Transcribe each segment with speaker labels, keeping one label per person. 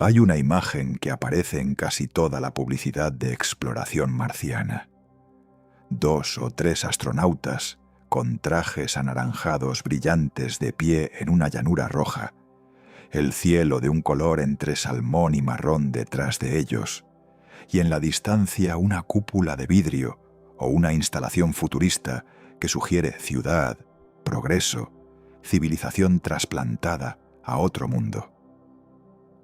Speaker 1: Hay una imagen que aparece en casi toda la publicidad de exploración marciana. 2 o 3 astronautas, con trajes anaranjados brillantes de pie en una llanura roja, el cielo de un color entre salmón y marrón detrás de ellos, y en la distancia una cúpula de vidrio o una instalación futurista que sugiere ciudad, progreso, civilización trasplantada a otro mundo.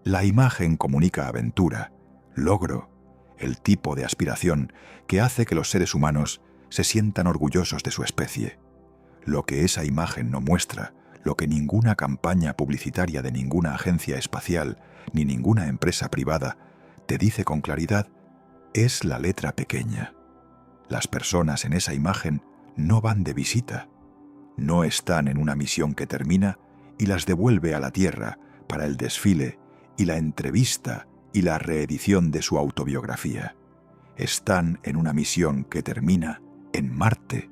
Speaker 1: La imagen comunica aventura, logro, el tipo de aspiración que hace que los seres humanos se sientan orgullosos de su especie. Lo que esa imagen no muestra, lo que ninguna campaña publicitaria de ninguna agencia espacial ni ninguna empresa privada te dice con claridad, es la letra pequeña. Las personas en esa imagen no van de visita, no están en una misión que termina y las devuelve a la Tierra para el desfile y la entrevista y la reedición de su autobiografía. Están en una misión que termina en Marte,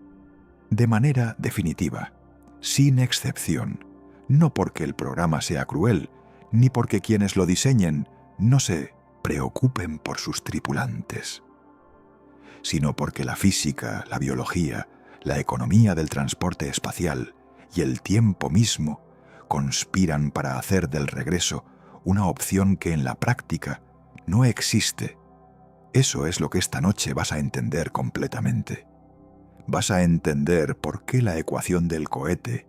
Speaker 1: de manera definitiva, sin excepción, no porque el programa sea cruel, ni porque quienes lo diseñen no se preocupen por sus tripulantes, sino porque la física, la biología, la economía del transporte espacial y el tiempo mismo conspiran para hacer del regreso una opción que en la práctica no existe. Eso es lo que esta noche vas a entender completamente. Vas a entender por qué la ecuación del cohete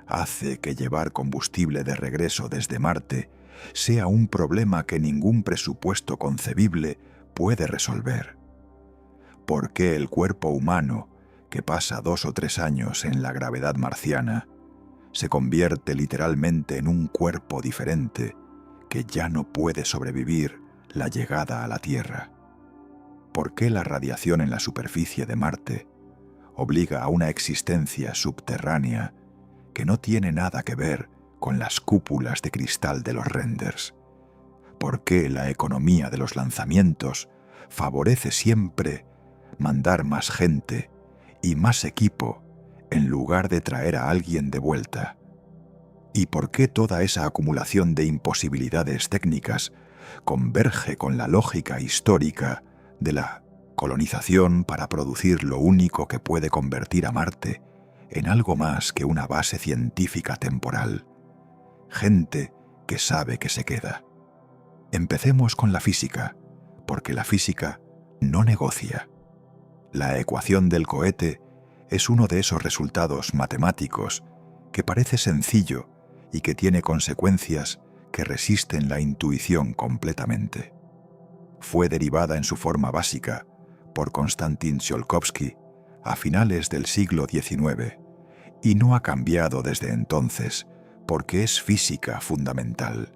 Speaker 1: hace que llevar combustible de regreso desde Marte sea un problema que ningún presupuesto concebible puede resolver. ¿Por qué el cuerpo humano, que pasa 2 o 3 años en la gravedad marciana, se convierte literalmente en un cuerpo diferente que ya no puede sobrevivir la llegada a la Tierra? ¿Por qué la radiación en la superficie de Marte obliga a una existencia subterránea que no tiene nada que ver con las cúpulas de cristal de los renders? ¿Por qué la economía de los lanzamientos favorece siempre mandar más gente y más equipo en lugar de traer a alguien de vuelta? ¿Y por qué toda esa acumulación de imposibilidades técnicas converge con la lógica histórica de la colonización para producir lo único que puede convertir a Marte en algo más que una base científica temporal? Gente que sabe que se queda. Empecemos con la física, porque la física no negocia. La ecuación del cohete es uno de esos resultados matemáticos que parece sencillo y que tiene consecuencias que resisten la intuición completamente. Fue derivada en su forma básica por Konstantin Tsiolkovsky a finales del siglo XIX y no ha cambiado desde entonces porque es física fundamental.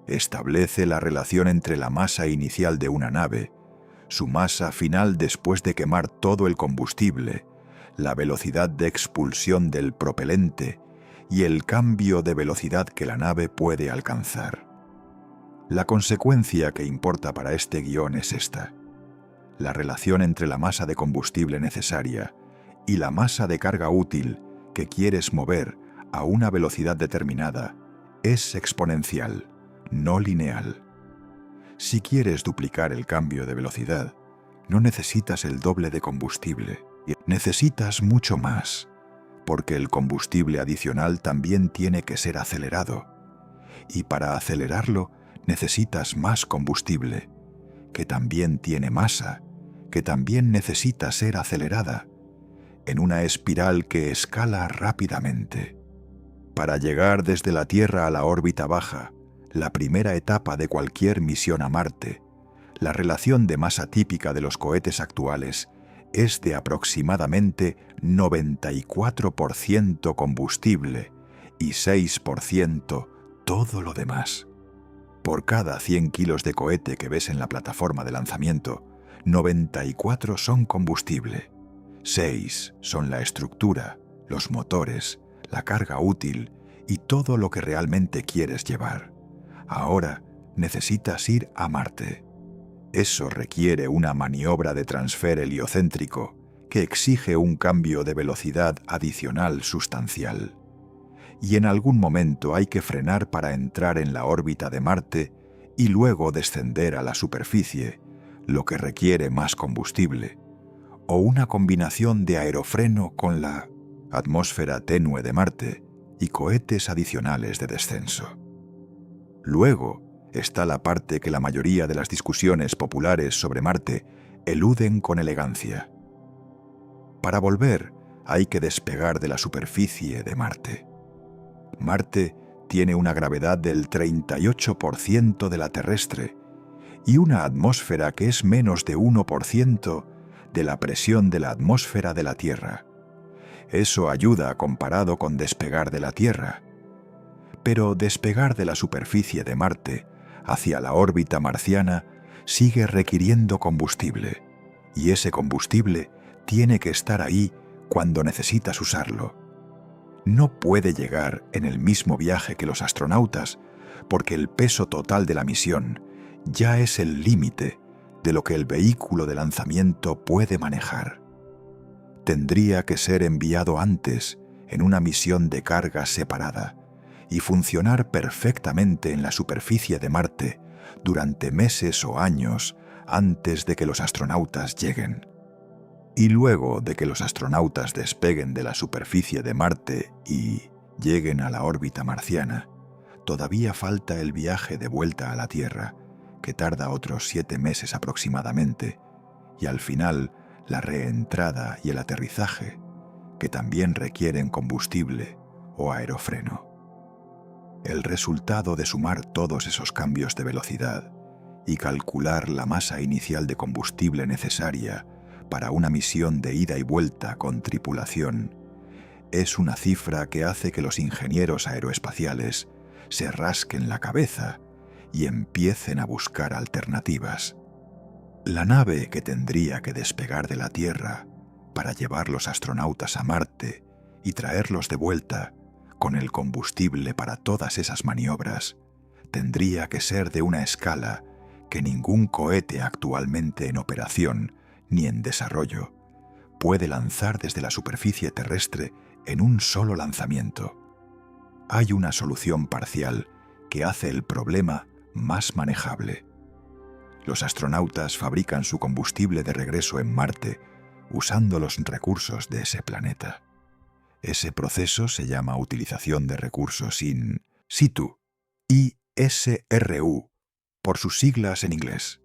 Speaker 1: Establece la relación entre la masa inicial de una nave, su masa final después de quemar todo el combustible, la velocidad de expulsión del propelente y el cambio de velocidad que la nave puede alcanzar. La consecuencia que importa para este guión es esta: la relación entre la masa de combustible necesaria y la masa de carga útil que quieres mover a una velocidad determinada es exponencial, no lineal. Si quieres duplicar el cambio de velocidad, no necesitas el doble de combustible, necesitas mucho más, porque el combustible adicional también tiene que ser acelerado, y para acelerarlo necesitas más combustible, que también tiene masa, que también necesita ser acelerada, en una espiral que escala rápidamente. Para llegar desde la Tierra a la órbita baja, la primera etapa de cualquier misión a Marte, la relación de masa típica de los cohetes actuales es de aproximadamente 94% combustible y 6% todo lo demás. Por cada 100 kilos de cohete que ves en la plataforma de lanzamiento, 94 son combustible, 6 son la estructura, los motores, la carga útil y todo lo que realmente quieres llevar. Ahora necesitas ir a Marte. Eso requiere una maniobra de transfer heliocéntrico que exige un cambio de velocidad adicional sustancial. Y en algún momento hay que frenar para entrar en la órbita de Marte y luego descender a la superficie, lo que requiere más combustible, o una combinación de aerofreno con la atmósfera tenue de Marte y cohetes adicionales de descenso. Luego está la parte que la mayoría de las discusiones populares sobre Marte eluden con elegancia. Para volver, hay que despegar de la superficie de Marte. Marte tiene una gravedad del 38% de la terrestre y una atmósfera que es menos de 1% de la presión de la atmósfera de la Tierra. Eso ayuda comparado con despegar de la Tierra. Pero despegar de la superficie de Marte hacia la órbita marciana sigue requiriendo combustible, y ese combustible tiene que estar ahí cuando necesitas usarlo. No puede llegar en el mismo viaje que los astronautas, porque el peso total de la misión ya es el límite de lo que el vehículo de lanzamiento puede manejar. Tendría que ser enviado antes en una misión de carga separada y funcionar perfectamente en la superficie de Marte durante meses o años antes de que los astronautas lleguen. Y luego de que los astronautas despeguen de la superficie de Marte y lleguen a la órbita marciana, todavía falta el viaje de vuelta a la Tierra, que tarda otros 7 meses aproximadamente, y al final la reentrada y el aterrizaje, que también requieren combustible o aerofreno. El resultado de sumar todos esos cambios de velocidad y calcular la masa inicial de combustible necesaria para una misión de ida y vuelta con tripulación es una cifra que hace que los ingenieros aeroespaciales se rasquen la cabeza y empiecen a buscar alternativas. La nave que tendría que despegar de la Tierra para llevar los astronautas a Marte y traerlos de vuelta con el combustible para todas esas maniobras tendría que ser de una escala que ningún cohete actualmente en operación ni en desarrollo puede lanzar desde la superficie terrestre en un solo lanzamiento. Hay una solución parcial que hace el problema más manejable. Los astronautas fabrican su combustible de regreso en Marte usando los recursos de ese planeta. Ese proceso se llama utilización de recursos in situ, ISRU, por sus siglas en inglés.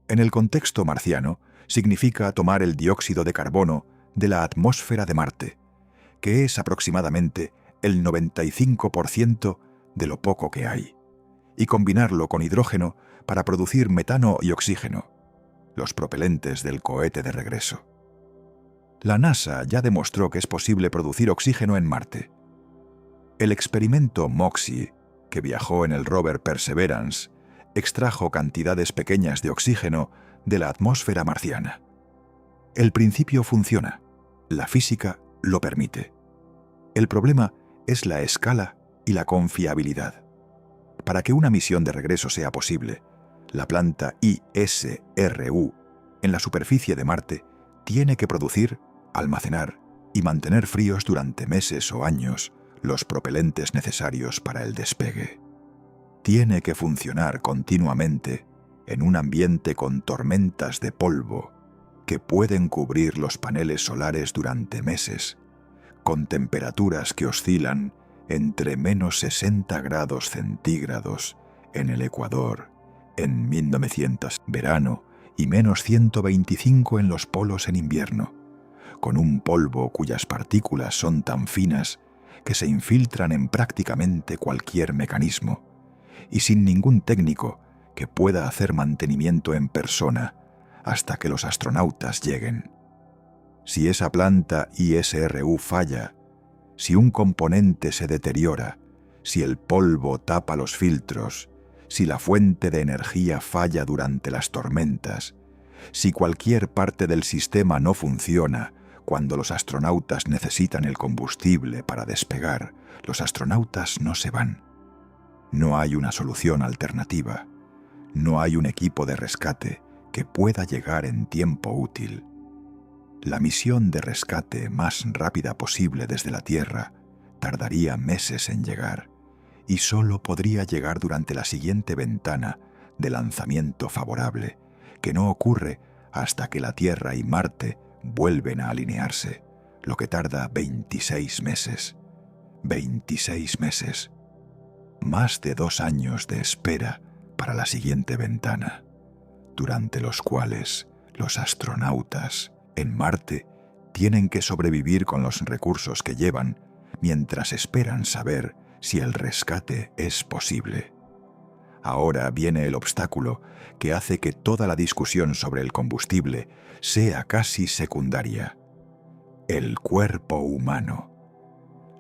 Speaker 1: En el contexto marciano, significa tomar el dióxido de carbono de la atmósfera de Marte, que es aproximadamente el 95% de lo poco que hay, y combinarlo con hidrógeno para producir metano y oxígeno, los propelentes del cohete de regreso. La NASA ya demostró que es posible producir oxígeno en Marte. El experimento MOXIE, que viajó en el rover Perseverance, extrajo cantidades pequeñas de oxígeno de la atmósfera marciana. El principio funciona, la física lo permite. El problema es la escala y la confiabilidad. Para que una misión de regreso sea posible, la planta ISRU en la superficie de Marte tiene que producir, almacenar y mantener fríos durante meses o años los propelentes necesarios para el despegue. Tiene que funcionar continuamente en un ambiente con tormentas de polvo que pueden cubrir los paneles solares durante meses, con temperaturas que oscilan entre menos 60 grados centígrados en el Ecuador en 1900 verano y menos 125 en los polos en invierno, con un polvo cuyas partículas son tan finas que se infiltran en prácticamente cualquier mecanismo, y sin ningún técnico que pueda hacer mantenimiento en persona hasta que los astronautas lleguen. Si esa planta ISRU falla, si un componente se deteriora, si el polvo tapa los filtros, si la fuente de energía falla durante las tormentas, si cualquier parte del sistema no funciona cuando los astronautas necesitan el combustible para despegar, los astronautas no se van. No hay una solución alternativa. No hay un equipo de rescate que pueda llegar en tiempo útil. La misión de rescate más rápida posible desde la Tierra tardaría meses en llegar, y solo podría llegar durante la siguiente ventana de lanzamiento favorable, que no ocurre hasta que la Tierra y Marte vuelven a alinearse, lo que tarda 26 meses. 26 meses. Más de 2 años de espera para la siguiente ventana, durante los cuales los astronautas en Marte tienen que sobrevivir con los recursos que llevan mientras esperan saber si el rescate es posible. Ahora viene el obstáculo que hace que toda la discusión sobre el combustible sea casi secundaria: el cuerpo humano.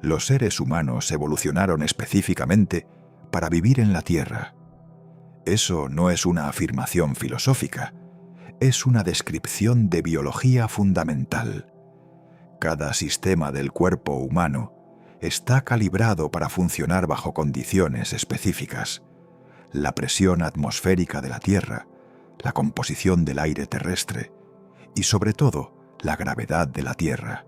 Speaker 1: Los seres humanos evolucionaron específicamente para vivir en la Tierra. Eso no es una afirmación filosófica, es una descripción de biología fundamental. Cada sistema del cuerpo humano está calibrado para funcionar bajo condiciones específicas: la presión atmosférica de la Tierra, la composición del aire terrestre y, sobre todo, la gravedad de la Tierra,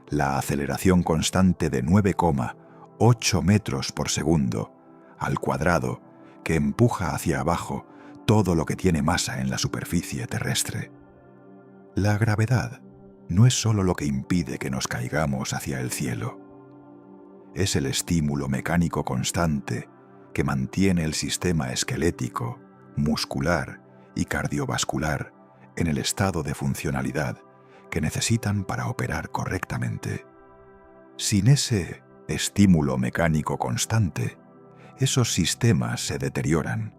Speaker 1: la aceleración constante de 9,8 metros por segundo al cuadrado que empuja hacia abajo todo lo que tiene masa en la superficie terrestre. La gravedad no es solo lo que impide que nos caigamos hacia el cielo. Es el estímulo mecánico constante que mantiene el sistema esquelético, muscular y cardiovascular en el estado de funcionalidad que necesitan para operar correctamente. Sin ese estímulo mecánico constante, esos sistemas se deterioran,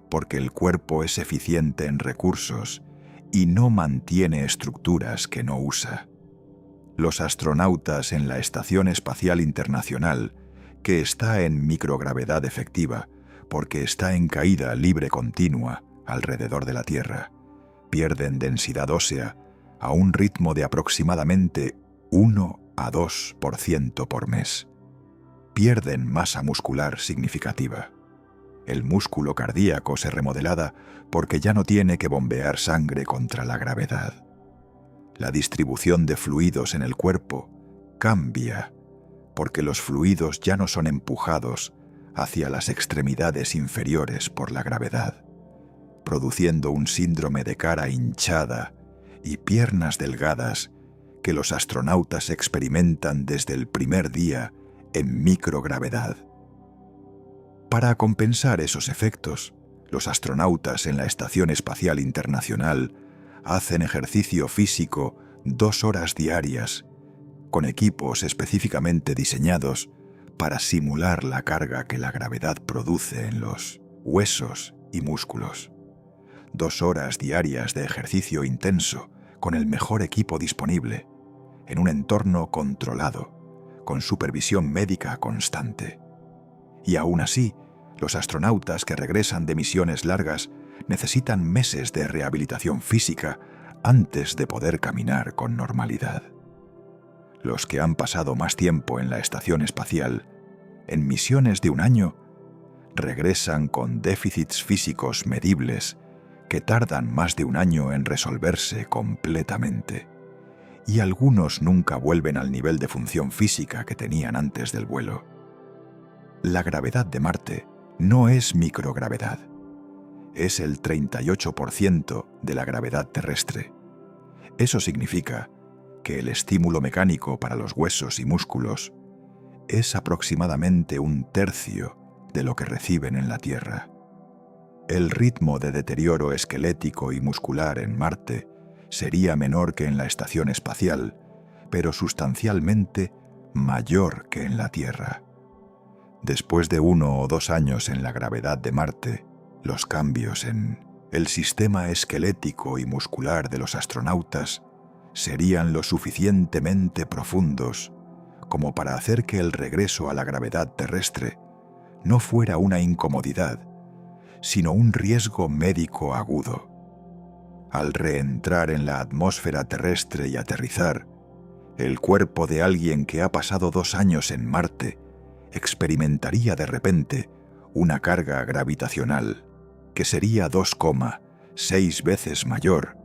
Speaker 1: porque el cuerpo es eficiente en recursos y no mantiene estructuras que no usa. Los astronautas en la Estación Espacial Internacional, que está en microgravedad efectiva porque está en caída libre continua alrededor de la Tierra, pierden densidad ósea a un ritmo de aproximadamente 1 a 2% por mes. Pierden masa muscular significativa. El músculo cardíaco se remodelada porque ya no tiene que bombear sangre contra la gravedad. La distribución de fluidos en el cuerpo cambia porque los fluidos ya no son empujados hacia las extremidades inferiores por la gravedad, produciendo un síndrome de cara hinchada y piernas delgadas que los astronautas experimentan desde el primer día en microgravedad. Para compensar esos efectos, los astronautas en la Estación Espacial Internacional hacen ejercicio físico 2 horas diarias, con equipos específicamente diseñados para simular la carga que la gravedad produce en los huesos y músculos. 2 horas diarias de ejercicio intenso con el mejor equipo disponible, en un entorno controlado, con supervisión médica constante. Y aún así, los astronautas que regresan de misiones largas necesitan meses de rehabilitación física antes de poder caminar con normalidad. Los que han pasado más tiempo en la estación espacial, en misiones de 1 año, regresan con déficits físicos medibles que tardan más de 1 año en resolverse completamente, y algunos nunca vuelven al nivel de función física que tenían antes del vuelo. La gravedad de Marte no es microgravedad, es el 38% de la gravedad terrestre. Eso significa que el estímulo mecánico para los huesos y músculos es aproximadamente 1/3 de lo que reciben en la Tierra. El ritmo de deterioro esquelético y muscular en Marte sería menor que en la estación espacial, pero sustancialmente mayor que en la Tierra. Después de 1 o 2 años en la gravedad de Marte, los cambios en el sistema esquelético y muscular de los astronautas serían lo suficientemente profundos como para hacer que el regreso a la gravedad terrestre no fuera una incomodidad, sino un riesgo médico agudo. Al reentrar en la atmósfera terrestre y aterrizar, el cuerpo de alguien que ha pasado 2 años en Marte experimentaría de repente una carga gravitacional que sería 2,6 veces mayor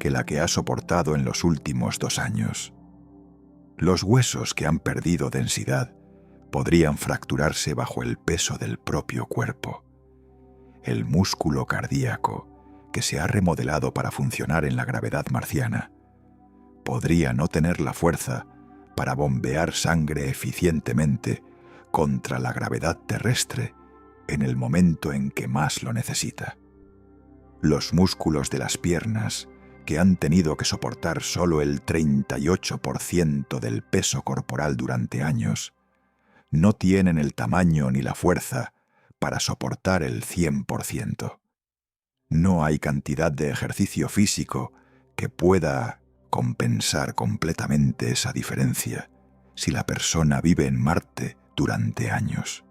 Speaker 1: que la que ha soportado en los últimos 2 años. Los huesos que han perdido densidad podrían fracturarse bajo el peso del propio cuerpo. El músculo cardíaco, que se ha remodelado para funcionar en la gravedad marciana, podría no tener la fuerza para bombear sangre eficientemente contra la gravedad terrestre en el momento en que más lo necesita. Los músculos de las piernas, que han tenido que soportar solo el 38% del peso corporal durante años, no tienen el tamaño ni la fuerza para soportar el 100%. No hay cantidad de ejercicio físico que pueda compensar completamente esa diferencia si la persona vive en Marte durante años.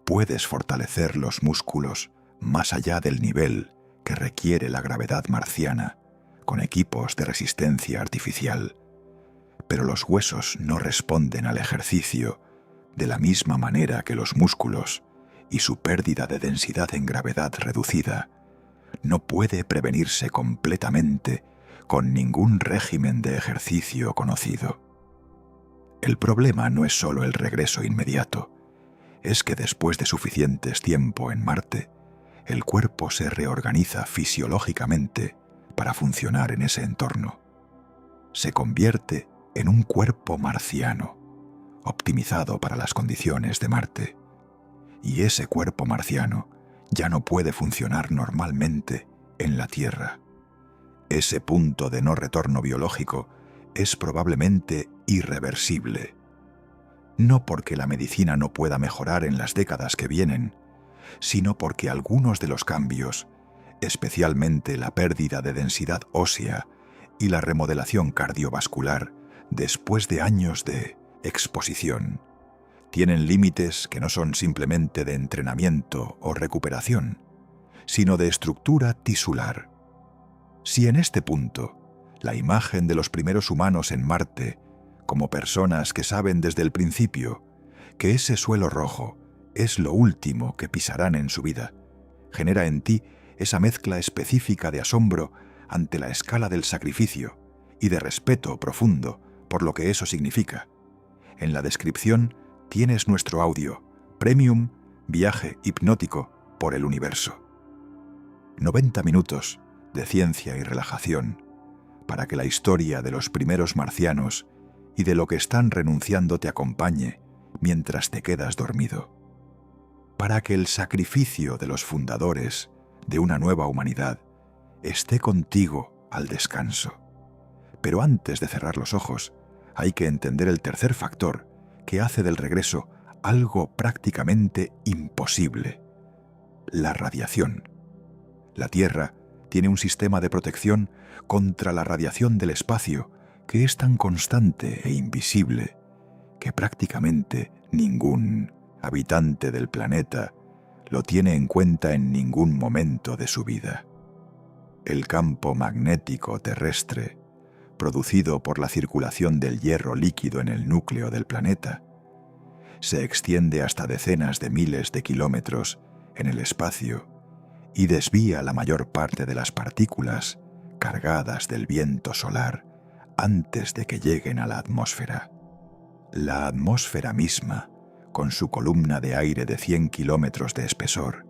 Speaker 1: Puedes fortalecer los músculos más allá del nivel que requiere la gravedad marciana con equipos de resistencia artificial, pero los huesos no responden al ejercicio de la misma manera que los músculos, y su pérdida de densidad en gravedad reducida no puede prevenirse completamente con ningún régimen de ejercicio conocido. El problema no es solo el regreso inmediato, es que después de suficientes tiempo en Marte, el cuerpo se reorganiza fisiológicamente para funcionar en ese entorno. Se convierte en un cuerpo marciano, optimizado para las condiciones de Marte. Y ese cuerpo marciano ya no puede funcionar normalmente en la Tierra. Ese punto de no retorno biológico es probablemente irreversible. No porque la medicina no pueda mejorar en las décadas que vienen, sino porque algunos de los cambios, especialmente la pérdida de densidad ósea y la remodelación cardiovascular después de años de exposición, tienen límites que no son simplemente de entrenamiento o recuperación, sino de estructura tisular. Si en este punto, la imagen de los primeros humanos en Marte, como personas que saben desde el principio que ese suelo rojo es lo último que pisarán en su vida, genera en ti esa mezcla específica de asombro ante la escala del sacrificio y de respeto profundo por lo que eso significa. En la descripción tienes nuestro audio, Premium Viaje Hipnótico por el Universo. 90 minutos de ciencia y relajación para que la historia de los primeros marcianos y de lo que están renunciando te acompañe mientras te quedas dormido. Para que el sacrificio de los fundadores de una nueva humanidad esté contigo al descanso. Pero antes de cerrar los ojos, hay que entender el tercer factor que hace del regreso algo prácticamente imposible: la radiación. La Tierra tiene un sistema de protección contra la radiación del espacio que es tan constante e invisible que prácticamente ningún habitante del planeta lo tiene en cuenta en ningún momento de su vida. El campo magnético terrestre, producido por la circulación del hierro líquido en el núcleo del planeta, se extiende hasta decenas de miles de kilómetros en el espacio y desvía la mayor parte de las partículas cargadas del viento solar antes de que lleguen a la atmósfera. La atmósfera misma, con su columna de aire de 100 kilómetros de espesor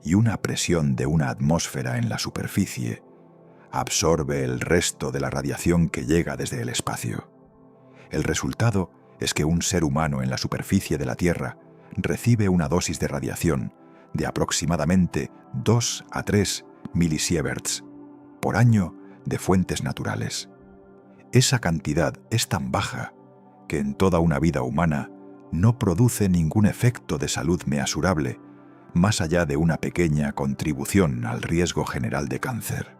Speaker 1: y una presión de una atmósfera en la superficie, absorbe el resto de la radiación que llega desde el espacio. El resultado es que un ser humano en la superficie de la Tierra recibe una dosis de radiación de aproximadamente 2 a 3 milisieverts por año de fuentes naturales. Esa cantidad es tan baja que en toda una vida humana no produce ningún efecto de salud measurable, más allá de una pequeña contribución al riesgo general de cáncer.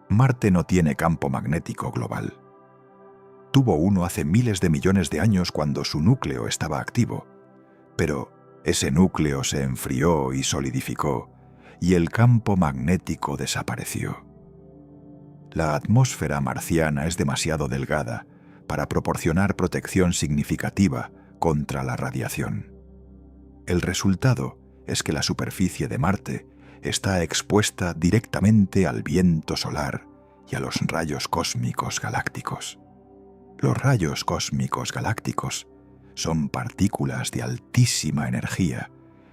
Speaker 1: Marte no tiene campo magnético global. Tuvo uno hace miles de millones de años cuando su núcleo estaba activo, pero ese núcleo se enfrió y solidificó, y el campo magnético desapareció. La atmósfera marciana es demasiado delgada para proporcionar protección significativa contra la radiación. El resultado es que la superficie de Marte está expuesta directamente al viento solar y a los rayos cósmicos galácticos. Los rayos cósmicos galácticos Son partículas de altísima energía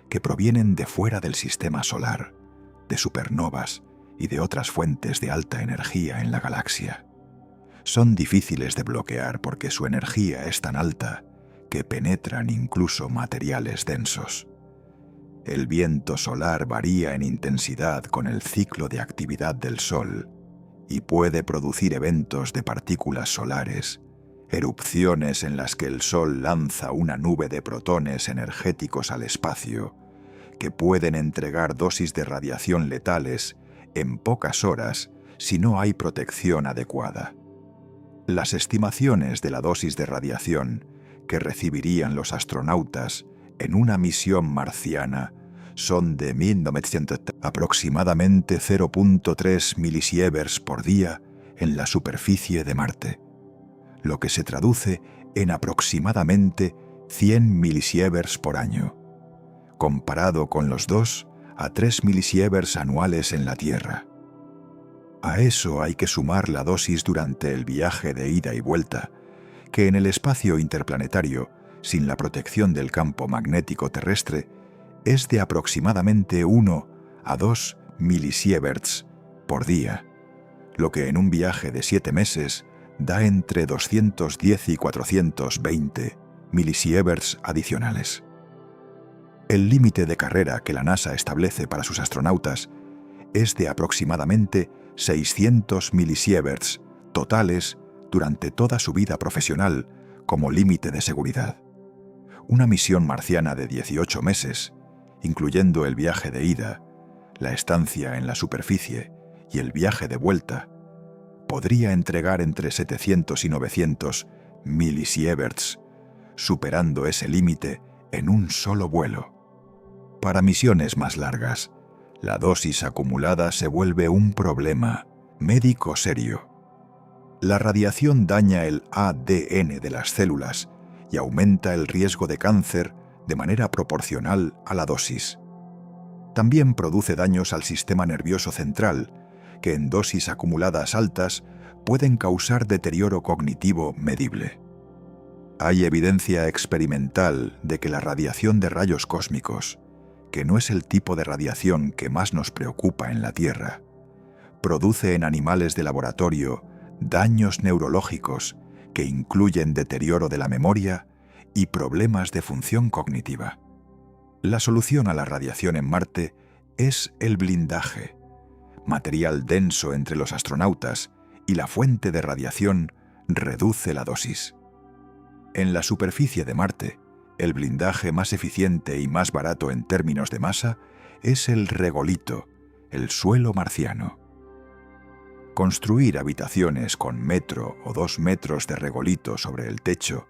Speaker 1: que provienen de fuera del sistema solar, de supernovas y de otras fuentes de alta energía en la galaxia. Son difíciles de bloquear porque su energía es tan alta que penetran incluso materiales densos. El viento solar varía en intensidad con el ciclo de actividad del Sol y puede producir eventos de partículas solares, erupciones en las que el Sol lanza una nube de protones energéticos al espacio que pueden entregar dosis de radiación letales en pocas horas si no hay protección adecuada. Las estimaciones de la dosis de radiación que recibirían los astronautas en una misión marciana son de 1900 aproximadamente 0.3 milisieverts por día en la superficie de Marte, lo que se traduce en aproximadamente 100 milisieverts por año, comparado con los 2 a 3 milisieverts anuales en la Tierra. A eso hay que sumar la dosis durante el viaje de ida y vuelta, que en el espacio interplanetario, sin la protección del campo magnético terrestre, es de aproximadamente 1 a 2 milisieverts por día, lo que en un viaje de 7 meses da entre 210 y 420 milisieverts adicionales. El límite de carrera que la NASA establece para sus astronautas es de aproximadamente 600 milisieverts totales durante toda su vida profesional como límite de seguridad. Una misión marciana de 18 meses, incluyendo el viaje de ida, la estancia en la superficie y el viaje de vuelta, podría entregar entre 700 y 900 milisieverts, superando ese límite en un solo vuelo. Para misiones más largas, la dosis acumulada se vuelve un problema médico serio. La radiación daña el ADN de las células y aumenta el riesgo de cáncer de manera proporcional a la dosis. También produce daños al sistema nervioso central, que en dosis acumuladas altas pueden causar deterioro cognitivo medible. Hay evidencia experimental de que la radiación de rayos cósmicos, que no es el tipo de radiación que más nos preocupa en la Tierra, produce en animales de laboratorio daños neurológicos que incluyen deterioro de la memoria y problemas de función cognitiva. La solución a la radiación en Marte es el blindaje, material denso entre los astronautas, y la fuente de radiación reduce la dosis. En la superficie de Marte, el blindaje más eficiente y más barato en términos de masa es el regolito, el suelo marciano. Construir habitaciones con 1 o 2 metros de regolito sobre el techo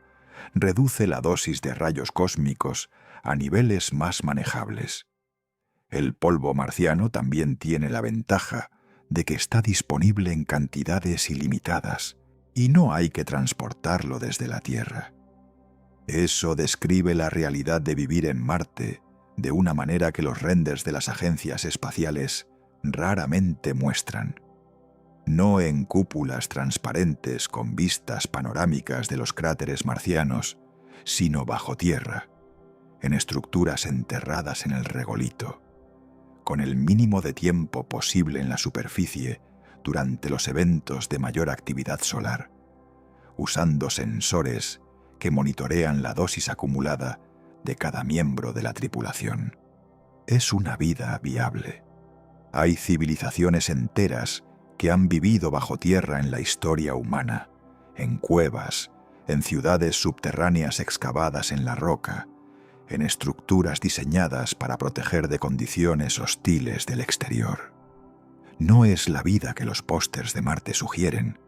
Speaker 1: reduce la dosis de rayos cósmicos a niveles más manejables. El polvo marciano también tiene la ventaja de que está disponible en cantidades ilimitadas y no hay que transportarlo desde la Tierra. Eso describe la realidad de vivir en Marte de una manera que los renders de las agencias espaciales raramente muestran. No en cúpulas transparentes con vistas panorámicas de los cráteres marcianos, sino bajo tierra, en estructuras enterradas en el regolito, con el mínimo de tiempo posible en la superficie durante los eventos de mayor actividad solar, usando sensores que monitorean la dosis acumulada de cada miembro de la tripulación. Es una vida viable. Hay civilizaciones enteras que han vivido bajo tierra en la historia humana, en cuevas, en ciudades subterráneas excavadas en la roca, en estructuras diseñadas para proteger de condiciones hostiles del exterior. No es la vida que los pósters de Marte sugieren,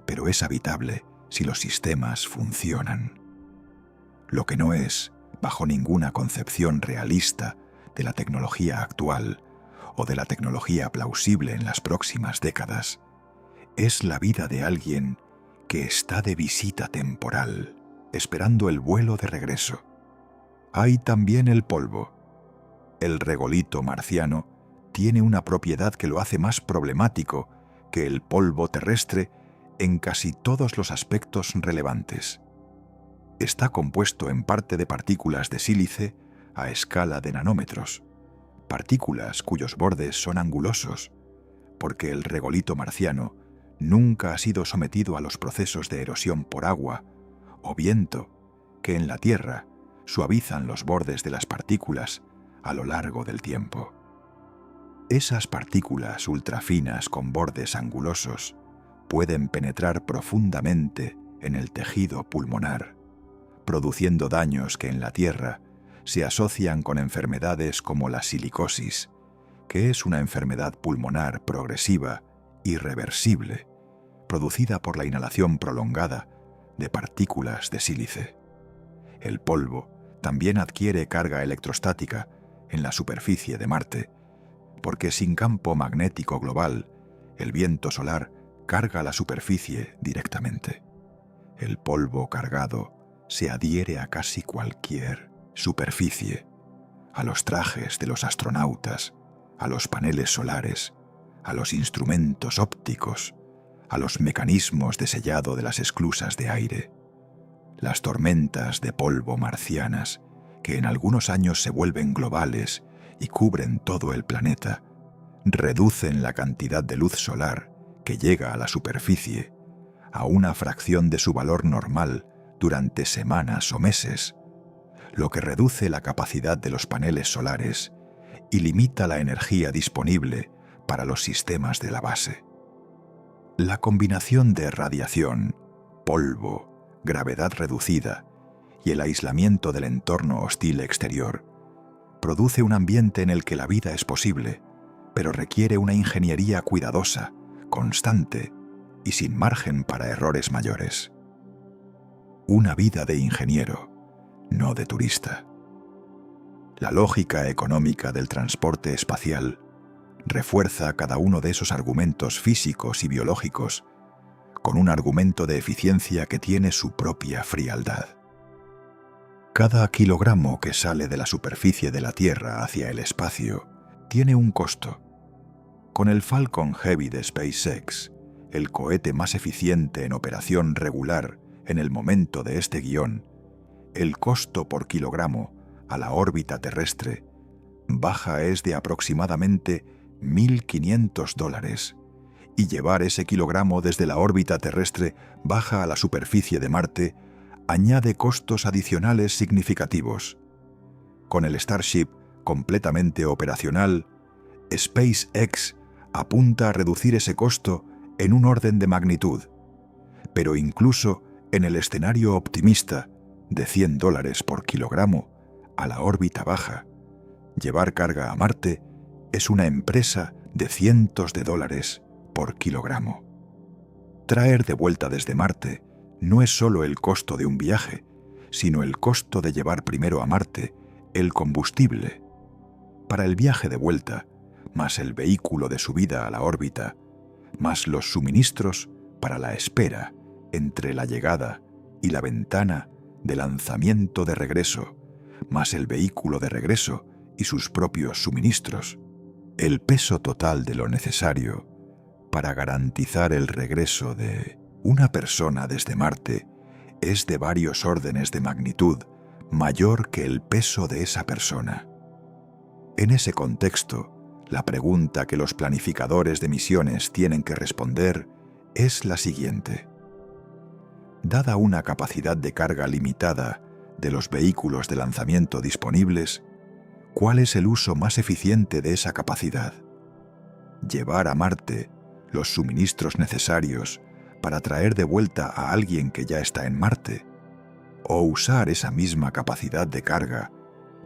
Speaker 1: pero es habitable si los sistemas funcionan. Lo que no es, bajo ninguna concepción realista de la tecnología actual o de la tecnología plausible en las próximas décadas, es la vida de alguien que está de visita temporal, esperando el vuelo de regreso. Hay también el polvo. El regolito marciano tiene una propiedad que lo hace más problemático que el polvo terrestre en casi todos los aspectos relevantes. está compuesto en parte de partículas de sílice a escala de nanómetros, partículas cuyos bordes son angulosos, porque el regolito marciano nunca ha sido sometido a los procesos de erosión por agua o viento que en la Tierra suavizan los bordes de las partículas a lo largo del tiempo. Esas partículas ultrafinas con bordes angulosos pueden penetrar profundamente en el tejido pulmonar, produciendo daños que en la Tierra se asocian con enfermedades como la silicosis, que es una enfermedad pulmonar progresiva, irreversible, producida por la inhalación prolongada de partículas de sílice. El polvo también adquiere carga electrostática en la superficie de Marte, porque sin campo magnético global, el viento solar carga la superficie directamente. El polvo cargado se adhiere a casi cualquier superficie, a los trajes de los astronautas, a los paneles solares, a los instrumentos ópticos, a los mecanismos de sellado de las esclusas de aire. Las tormentas de polvo marcianas, que en algunos años se vuelven globales y cubren todo el planeta, reducen la cantidad de luz solar que llega a la superficie a una fracción de su valor normal durante semanas o meses, lo que reduce la capacidad de los paneles solares y limita la energía disponible para los sistemas de la base. La combinación de radiación, polvo, gravedad reducida y el aislamiento del entorno hostil exterior produce un ambiente en el que la vida es posible, pero requiere una ingeniería cuidadosa, constante y sin margen para errores mayores. Una vida de ingeniero, no de turista. La lógica económica del transporte espacial refuerza cada uno de esos argumentos físicos y biológicos con un argumento de eficiencia que tiene su propia frialdad. Cada kilogramo que sale de la superficie de la Tierra hacia el espacio tiene un costo. Con el Falcon Heavy de SpaceX, el cohete más eficiente en operación regular en el momento de este guión, el costo por kilogramo a la órbita terrestre baja es de aproximadamente $1.500, y llevar ese kilogramo desde la órbita terrestre baja a la superficie de Marte añade costos adicionales significativos. Con el Starship completamente operacional, SpaceX apunta a reducir ese costo en un orden de magnitud, pero incluso en el escenario optimista de $100 por kilogramo a la órbita baja, llevar carga a Marte es una empresa de cientos de dólares por kilogramo. Traer de vuelta desde Marte no es solo el costo de un viaje, sino el costo de llevar primero a Marte el combustible. Para el viaje de vuelta, más el vehículo de subida a la órbita, más los suministros para la espera entre la llegada y la ventana de lanzamiento de regreso, más el vehículo de regreso y sus propios suministros. El peso total de lo necesario para garantizar el regreso de una persona desde Marte es de varios órdenes de magnitud mayor que el peso de esa persona. En ese contexto, la pregunta que los planificadores de misiones tienen que responder es la siguiente. Dada una capacidad de carga limitada de los vehículos de lanzamiento disponibles, ¿cuál es el uso más eficiente de esa capacidad? ¿Llevar a Marte los suministros necesarios para traer de vuelta a alguien que ya está en Marte? ¿O usar esa misma capacidad de carga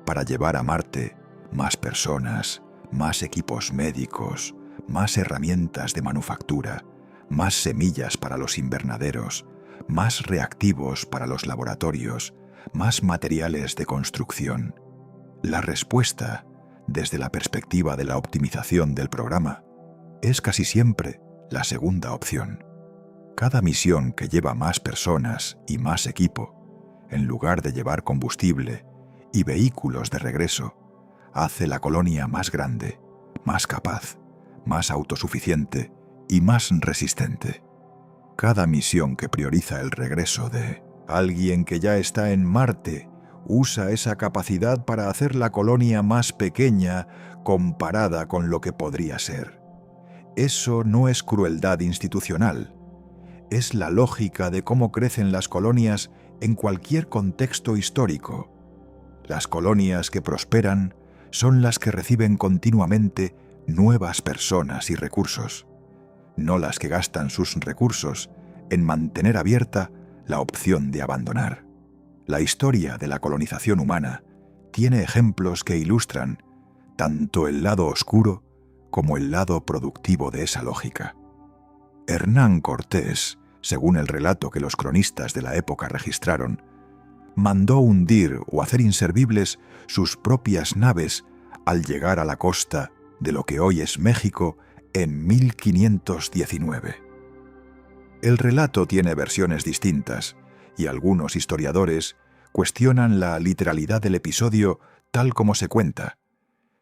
Speaker 1: para llevar a Marte más personas, más equipos médicos, más herramientas de manufactura, más semillas para los invernaderos, más reactivos para los laboratorios, más materiales de construcción? La respuesta, desde la perspectiva de la optimización del programa, es casi siempre la segunda opción. Cada misión que lleva más personas y más equipo, en lugar de llevar combustible y vehículos de regreso, hace la colonia más grande, más capaz, más autosuficiente y más resistente. Cada misión que prioriza el regreso de Alguien que ya está en Marte usa esa capacidad para hacer la colonia más pequeña comparada con lo que podría ser. Eso no es crueldad institucional. Es la lógica de cómo crecen las colonias en cualquier contexto histórico. Las colonias que prosperan son las que reciben continuamente nuevas personas y recursos, no las que gastan sus recursos en mantener abierta la opción de abandonar. La historia de la colonización humana tiene ejemplos que ilustran tanto el lado oscuro como el lado productivo de esa lógica. Hernán Cortés, según el relato que los cronistas de la época registraron, mandó hundir o hacer inservibles sus propias naves al llegar a la costa de lo que hoy es México en 1519. El relato tiene versiones distintas y algunos historiadores cuestionan la literalidad del episodio tal como se cuenta,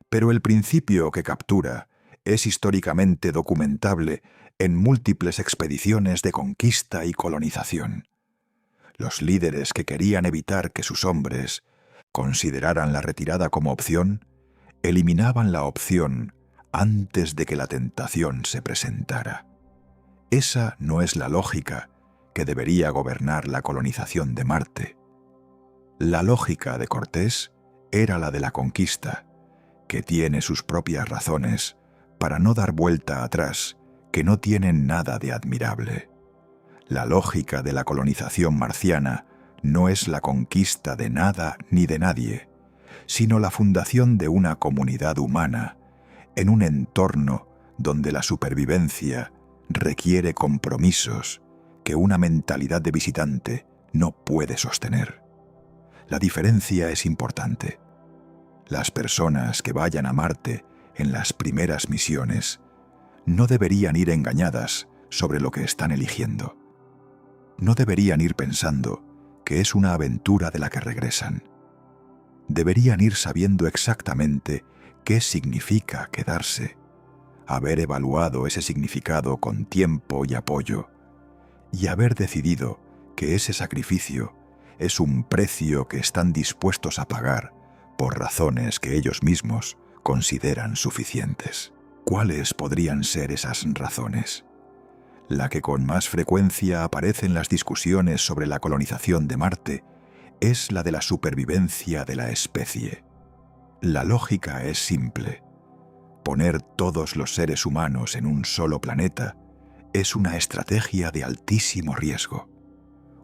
Speaker 1: pero el principio que captura es históricamente documentable en múltiples expediciones de conquista y colonización. Los líderes que querían evitar que sus hombres consideraran la retirada como opción, eliminaban la opción antes de que la tentación se presentara. Esa no es la lógica que debería gobernar la colonización de Marte. La lógica de Cortés era la de la conquista, que tiene sus propias razones para no dar vuelta atrás, que no tienen nada de admirable. La lógica de la colonización marciana no es la conquista de nada ni de nadie, sino la fundación de una comunidad humana en un entorno donde la supervivencia requiere compromisos que una mentalidad de visitante no puede sostener. La diferencia es importante. Las personas que vayan a Marte en las primeras misiones no deberían ir engañadas sobre lo que están eligiendo. No deberían ir pensando que es una aventura de la que regresan. Deberían ir sabiendo exactamente qué significa quedarse, haber evaluado ese significado con tiempo y apoyo, y haber decidido que ese sacrificio es un precio que están dispuestos a pagar por razones que ellos mismos consideran suficientes. ¿Cuáles podrían ser esas razones? La que con más frecuencia aparece en las discusiones sobre la colonización de Marte es la de la supervivencia de la especie. La lógica es simple. Poner todos los seres humanos en un solo planeta es una estrategia de altísimo riesgo.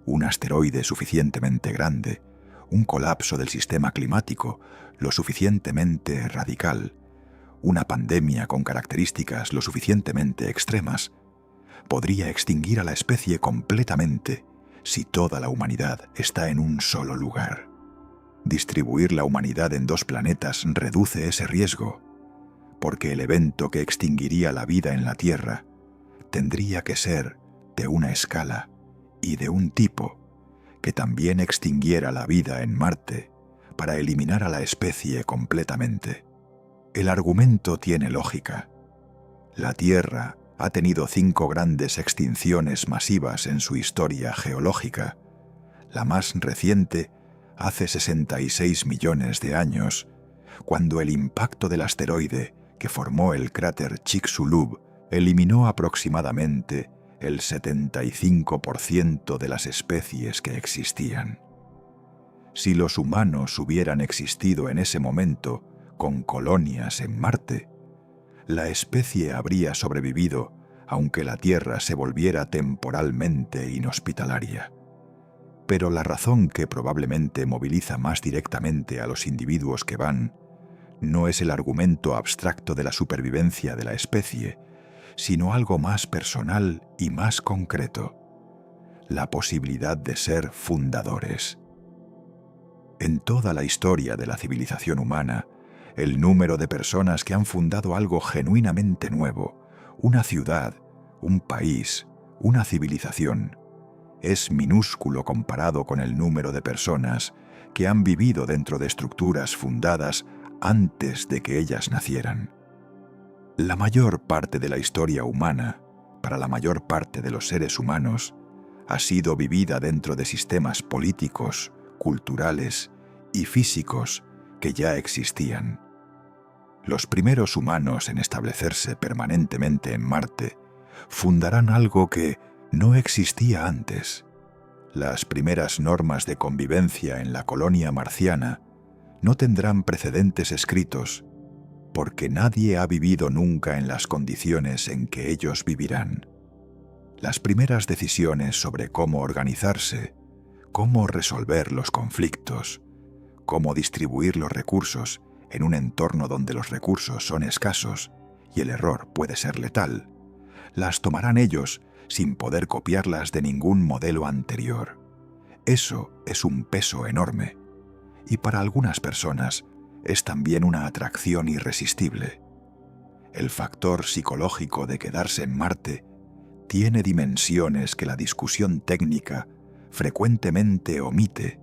Speaker 1: Un asteroide suficientemente grande, un colapso del sistema climático lo suficientemente radical, una pandemia con características lo suficientemente extremas, podría extinguir a la especie completamente si toda la humanidad está en un solo lugar. Distribuir la humanidad en 2 planetas reduce ese riesgo, porque el evento que extinguiría la vida en la Tierra tendría que ser de una escala y de un tipo que también extinguiera la vida en Marte para eliminar a la especie completamente. El argumento tiene lógica. La Tierra ha tenido 5 grandes extinciones masivas en su historia geológica. La más reciente hace 66 millones de años, cuando el impacto del asteroide que formó el cráter Chicxulub eliminó aproximadamente el 75% de las especies que existían. Si los humanos hubieran existido en ese momento con colonias en Marte, la especie habría sobrevivido aunque la Tierra se volviera temporalmente inhospitalaria. Pero la razón que probablemente moviliza más directamente a los individuos que van no es el argumento abstracto de la supervivencia de la especie, sino algo más personal y más concreto: la posibilidad de ser fundadores. En toda la historia de la civilización humana, el número de personas que han fundado algo genuinamente nuevo, una ciudad, un país, una civilización, es minúsculo comparado con el número de personas que han vivido dentro de estructuras fundadas antes de que ellas nacieran. La mayor parte de la historia humana, para la mayor parte de los seres humanos, ha sido vivida dentro de sistemas políticos, culturales y físicos que ya existían. Los primeros humanos en establecerse permanentemente en Marte fundarán algo que no existía antes. Las primeras normas de convivencia en la colonia marciana no tendrán precedentes escritos, porque nadie ha vivido nunca en las condiciones en que ellos vivirán. Las primeras decisiones sobre cómo organizarse, cómo resolver los conflictos, cómo distribuir los recursos en un entorno donde los recursos son escasos y el error puede ser letal, las tomarán ellos sin poder copiarlas de ningún modelo anterior. Eso es un peso enorme, y para algunas personas es también una atracción irresistible. El factor psicológico de quedarse en Marte tiene dimensiones que la discusión técnica frecuentemente omite,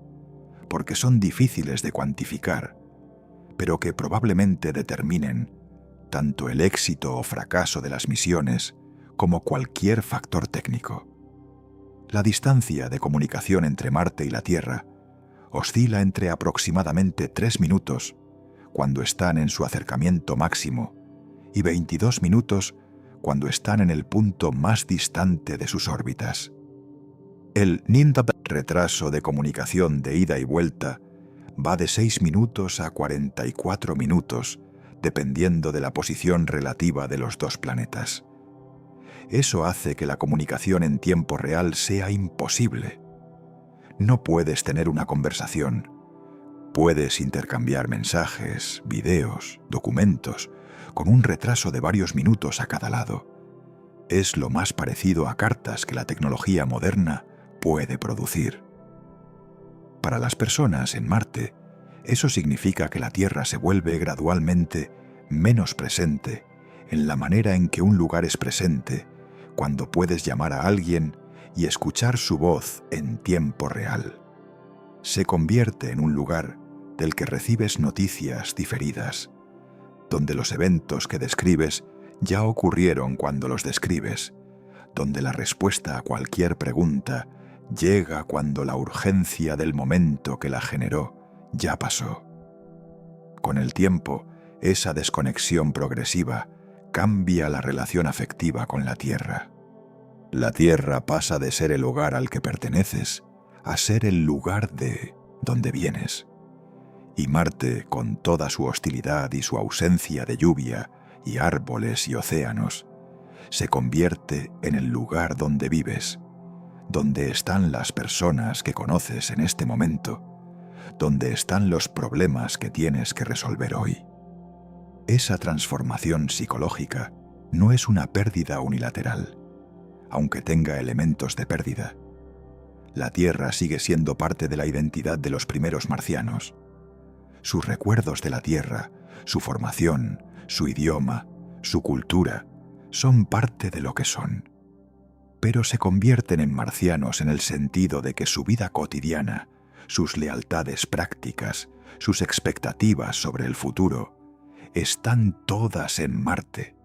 Speaker 1: porque son difíciles de cuantificar, pero que probablemente determinen tanto el éxito o fracaso de las misiones como cualquier factor técnico. La distancia de comunicación entre Marte y la Tierra oscila entre aproximadamente 3 minutos cuando están en su acercamiento máximo y 22 minutos cuando están en el punto más distante de sus órbitas. El retraso de comunicación de ida y vuelta va de 6 minutos a 44 minutos, dependiendo de la posición relativa de los dos planetas. Eso hace que la comunicación en tiempo real sea imposible. No puedes tener una conversación. Puedes intercambiar mensajes, videos, documentos, con un retraso de varios minutos a cada lado. Es lo más parecido a cartas que la tecnología moderna puede producir. Para las personas en Marte, eso significa que la Tierra se vuelve gradualmente menos presente en la manera en que un lugar es presente cuando puedes llamar a alguien y escuchar su voz en tiempo real. Se convierte en un lugar del que recibes noticias diferidas, donde los eventos que describes ya ocurrieron cuando los describes, donde la respuesta a cualquier pregunta llega cuando la urgencia del momento que la generó ya pasó. Con el tiempo, esa desconexión progresiva cambia la relación afectiva con la Tierra. La Tierra pasa de ser el hogar al que perteneces a ser el lugar de donde vienes. Y Marte, con toda su hostilidad y su ausencia de lluvia y árboles y océanos, se convierte en el lugar donde vives, donde están las personas que conoces en este momento, donde están los problemas que tienes que resolver hoy. Esa transformación psicológica no es una pérdida unilateral, aunque tenga elementos de pérdida. La Tierra sigue siendo parte de la identidad de los primeros marcianos. Sus recuerdos de la Tierra, su formación, su idioma, su cultura, son parte de lo que son. Pero se convierten en marcianos en el sentido de que su vida cotidiana, sus lealtades prácticas, sus expectativas sobre el futuro, están todas en Marte.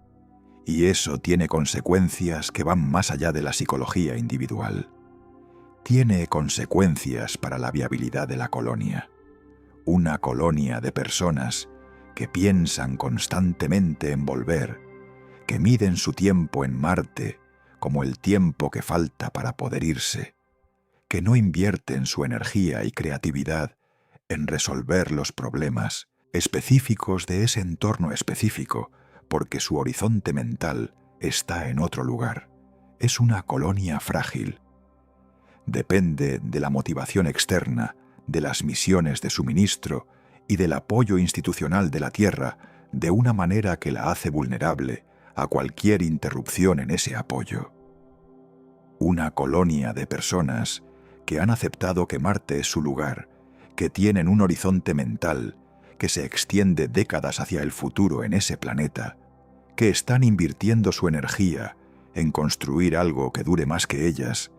Speaker 1: Y eso tiene consecuencias que van más allá de la psicología individual. Tiene consecuencias para la viabilidad de la colonia. Una colonia de personas que piensan constantemente en volver, que miden su tiempo en Marte como el tiempo que falta para poder irse, que no invierten su energía y creatividad en resolver los problemas específicos de ese entorno específico, porque su horizonte mental está en otro lugar. Es una colonia frágil. Depende de la motivación externa, de las misiones de suministro y del apoyo institucional de la Tierra de una manera que la hace vulnerable a cualquier interrupción en ese apoyo. Una colonia de personas que han aceptado que Marte es su lugar, que tienen un horizonte mental que se extiende décadas hacia el futuro en ese planeta, que están invirtiendo su energía en construir algo que dure más que ellas.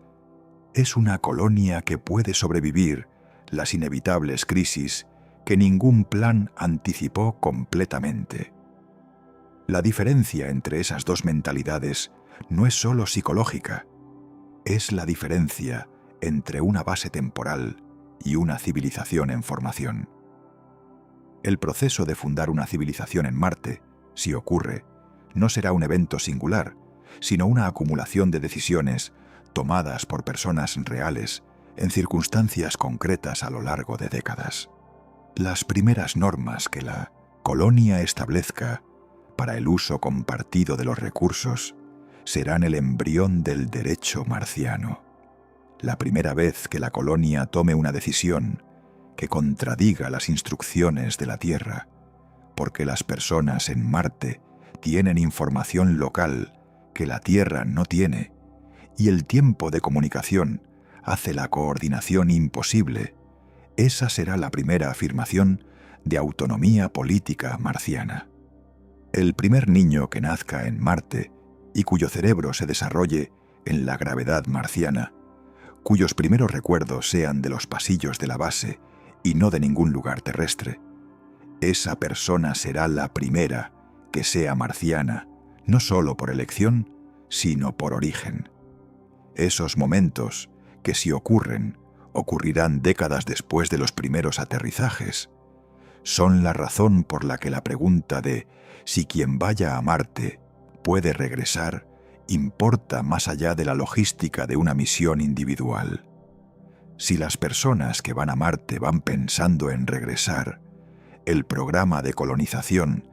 Speaker 1: Es una colonia que puede sobrevivir las inevitables crisis que ningún plan anticipó completamente. La diferencia entre esas dos mentalidades no es solo psicológica, es la diferencia entre una base temporal y una civilización en formación. El proceso de fundar una civilización en Marte, si ocurre, no será un evento singular, sino una acumulación de decisiones tomadas por personas reales en circunstancias concretas a lo largo de décadas. Las primeras normas que la colonia establezca para el uso compartido de los recursos serán el embrión del derecho marciano. La primera vez que la colonia tome una decisión que contradiga las instrucciones de la Tierra, porque las personas en Marte tienen información local que la Tierra no tiene, y el tiempo de comunicación hace la coordinación imposible, esa será la primera afirmación de autonomía política marciana. El primer niño que nazca en Marte y cuyo cerebro se desarrolle en la gravedad marciana, cuyos primeros recuerdos sean de los pasillos de la base y no de ningún lugar terrestre, esa persona será la primera que sea marciana, no solo por elección, sino por origen. Esos momentos, que si ocurren, ocurrirán décadas después de los primeros aterrizajes, son la razón por la que la pregunta de si quien vaya a Marte puede regresar importa más allá de la logística de una misión individual. Si las personas que van a Marte van pensando en regresar, el programa de colonización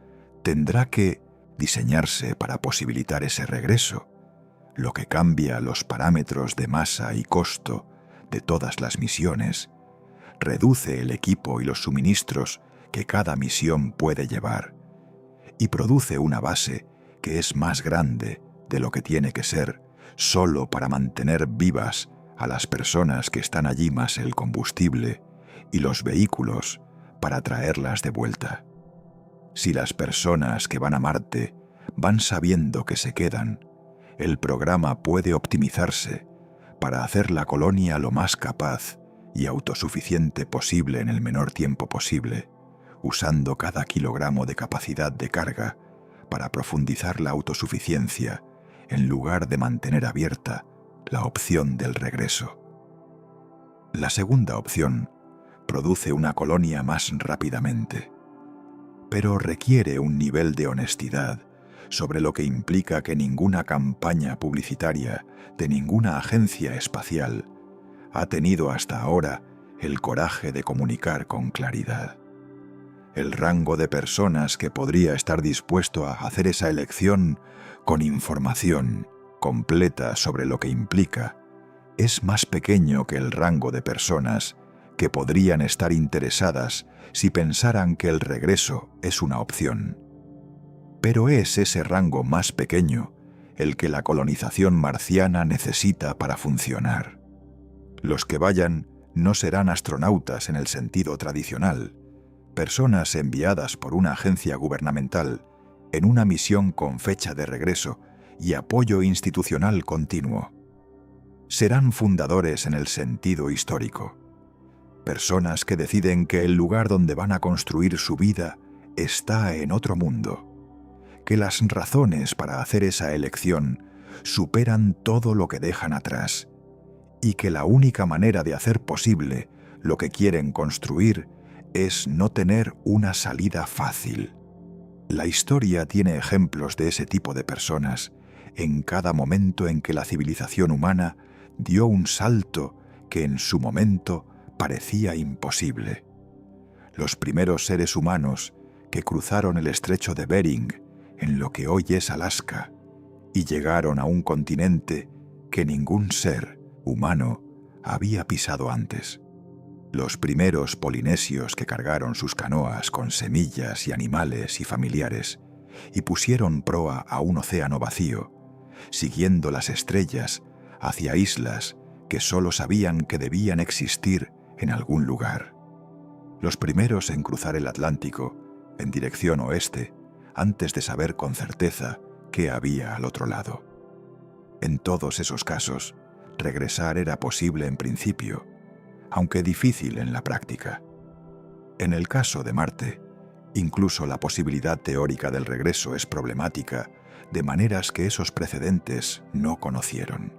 Speaker 1: tendrá que diseñarse para posibilitar ese regreso, lo que cambia los parámetros de masa y costo de todas las misiones, reduce el equipo y los suministros que cada misión puede llevar, y produce una base que es más grande de lo que tiene que ser solo para mantener vivas a las personas que están allí, más el combustible y los vehículos para traerlas de vuelta. Si las personas que van a Marte van sabiendo que se quedan, el programa puede optimizarse para hacer la colonia lo más capaz y autosuficiente posible en el menor tiempo posible, usando cada kilogramo de capacidad de carga para profundizar la autosuficiencia en lugar de mantener abierta la opción del regreso. La segunda opción produce una colonia más rápidamente, pero requiere un nivel de honestidad sobre lo que implica que ninguna campaña publicitaria de ninguna agencia espacial ha tenido hasta ahora el coraje de comunicar con claridad. El rango de personas que podría estar dispuesto a hacer esa elección con información completa sobre lo que implica es más pequeño que el rango de personas que podrían estar interesadas si pensaran que el regreso es una opción. Pero es ese rango más pequeño el que la colonización marciana necesita para funcionar. Los que vayan no serán astronautas en el sentido tradicional, personas enviadas por una agencia gubernamental en una misión con fecha de regreso y apoyo institucional continuo. Serán fundadores en el sentido histórico, personas que deciden que el lugar donde van a construir su vida está en otro mundo, que las razones para hacer esa elección superan todo lo que dejan atrás y que la única manera de hacer posible lo que quieren construir es no tener una salida fácil. La historia tiene ejemplos de ese tipo de personas en cada momento en que la civilización humana dio un salto que en su momento parecía imposible. Los primeros seres humanos que cruzaron el estrecho de Bering en lo que hoy es Alaska y llegaron a un continente que ningún ser humano había pisado antes. Los primeros polinesios que cargaron sus canoas con semillas y animales y familiares y pusieron proa a un océano vacío, siguiendo las estrellas hacia islas que solo sabían que debían existir en algún lugar. Los primeros en cruzar el Atlántico en dirección oeste antes de saber con certeza qué había al otro lado. En todos esos casos, regresar era posible en principio, aunque difícil en la práctica. En el caso de Marte, incluso la posibilidad teórica del regreso es problemática de maneras que esos precedentes no conocieron.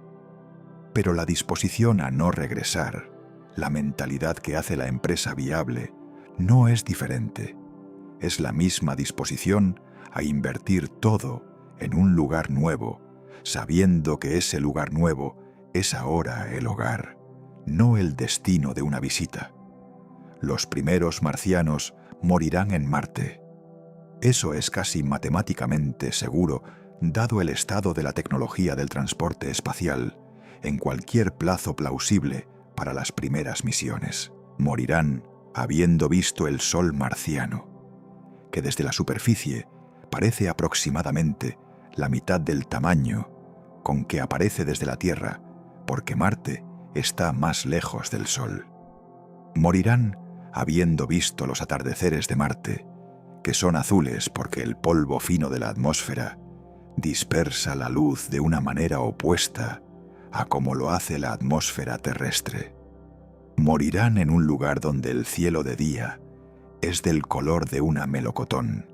Speaker 1: Pero la disposición a no regresar, la mentalidad que hace la empresa viable, no es diferente. Es la misma disposición a invertir todo en un lugar nuevo, sabiendo que ese lugar nuevo es ahora el hogar, no el destino de una visita. Los primeros marcianos morirán en Marte. Eso es casi matemáticamente seguro, dado el estado de la tecnología del transporte espacial, en cualquier plazo plausible para las primeras misiones. Morirán habiendo visto el Sol marciano, que desde la superficie parece aproximadamente la mitad del tamaño con que aparece desde la Tierra, porque Marte está más lejos del Sol. Morirán habiendo visto los atardeceres de Marte, que son azules porque el polvo fino de la atmósfera dispersa la luz de una manera opuesta a como lo hace la atmósfera terrestre. Morirán en un lugar donde el cielo de día es del color de una melocotón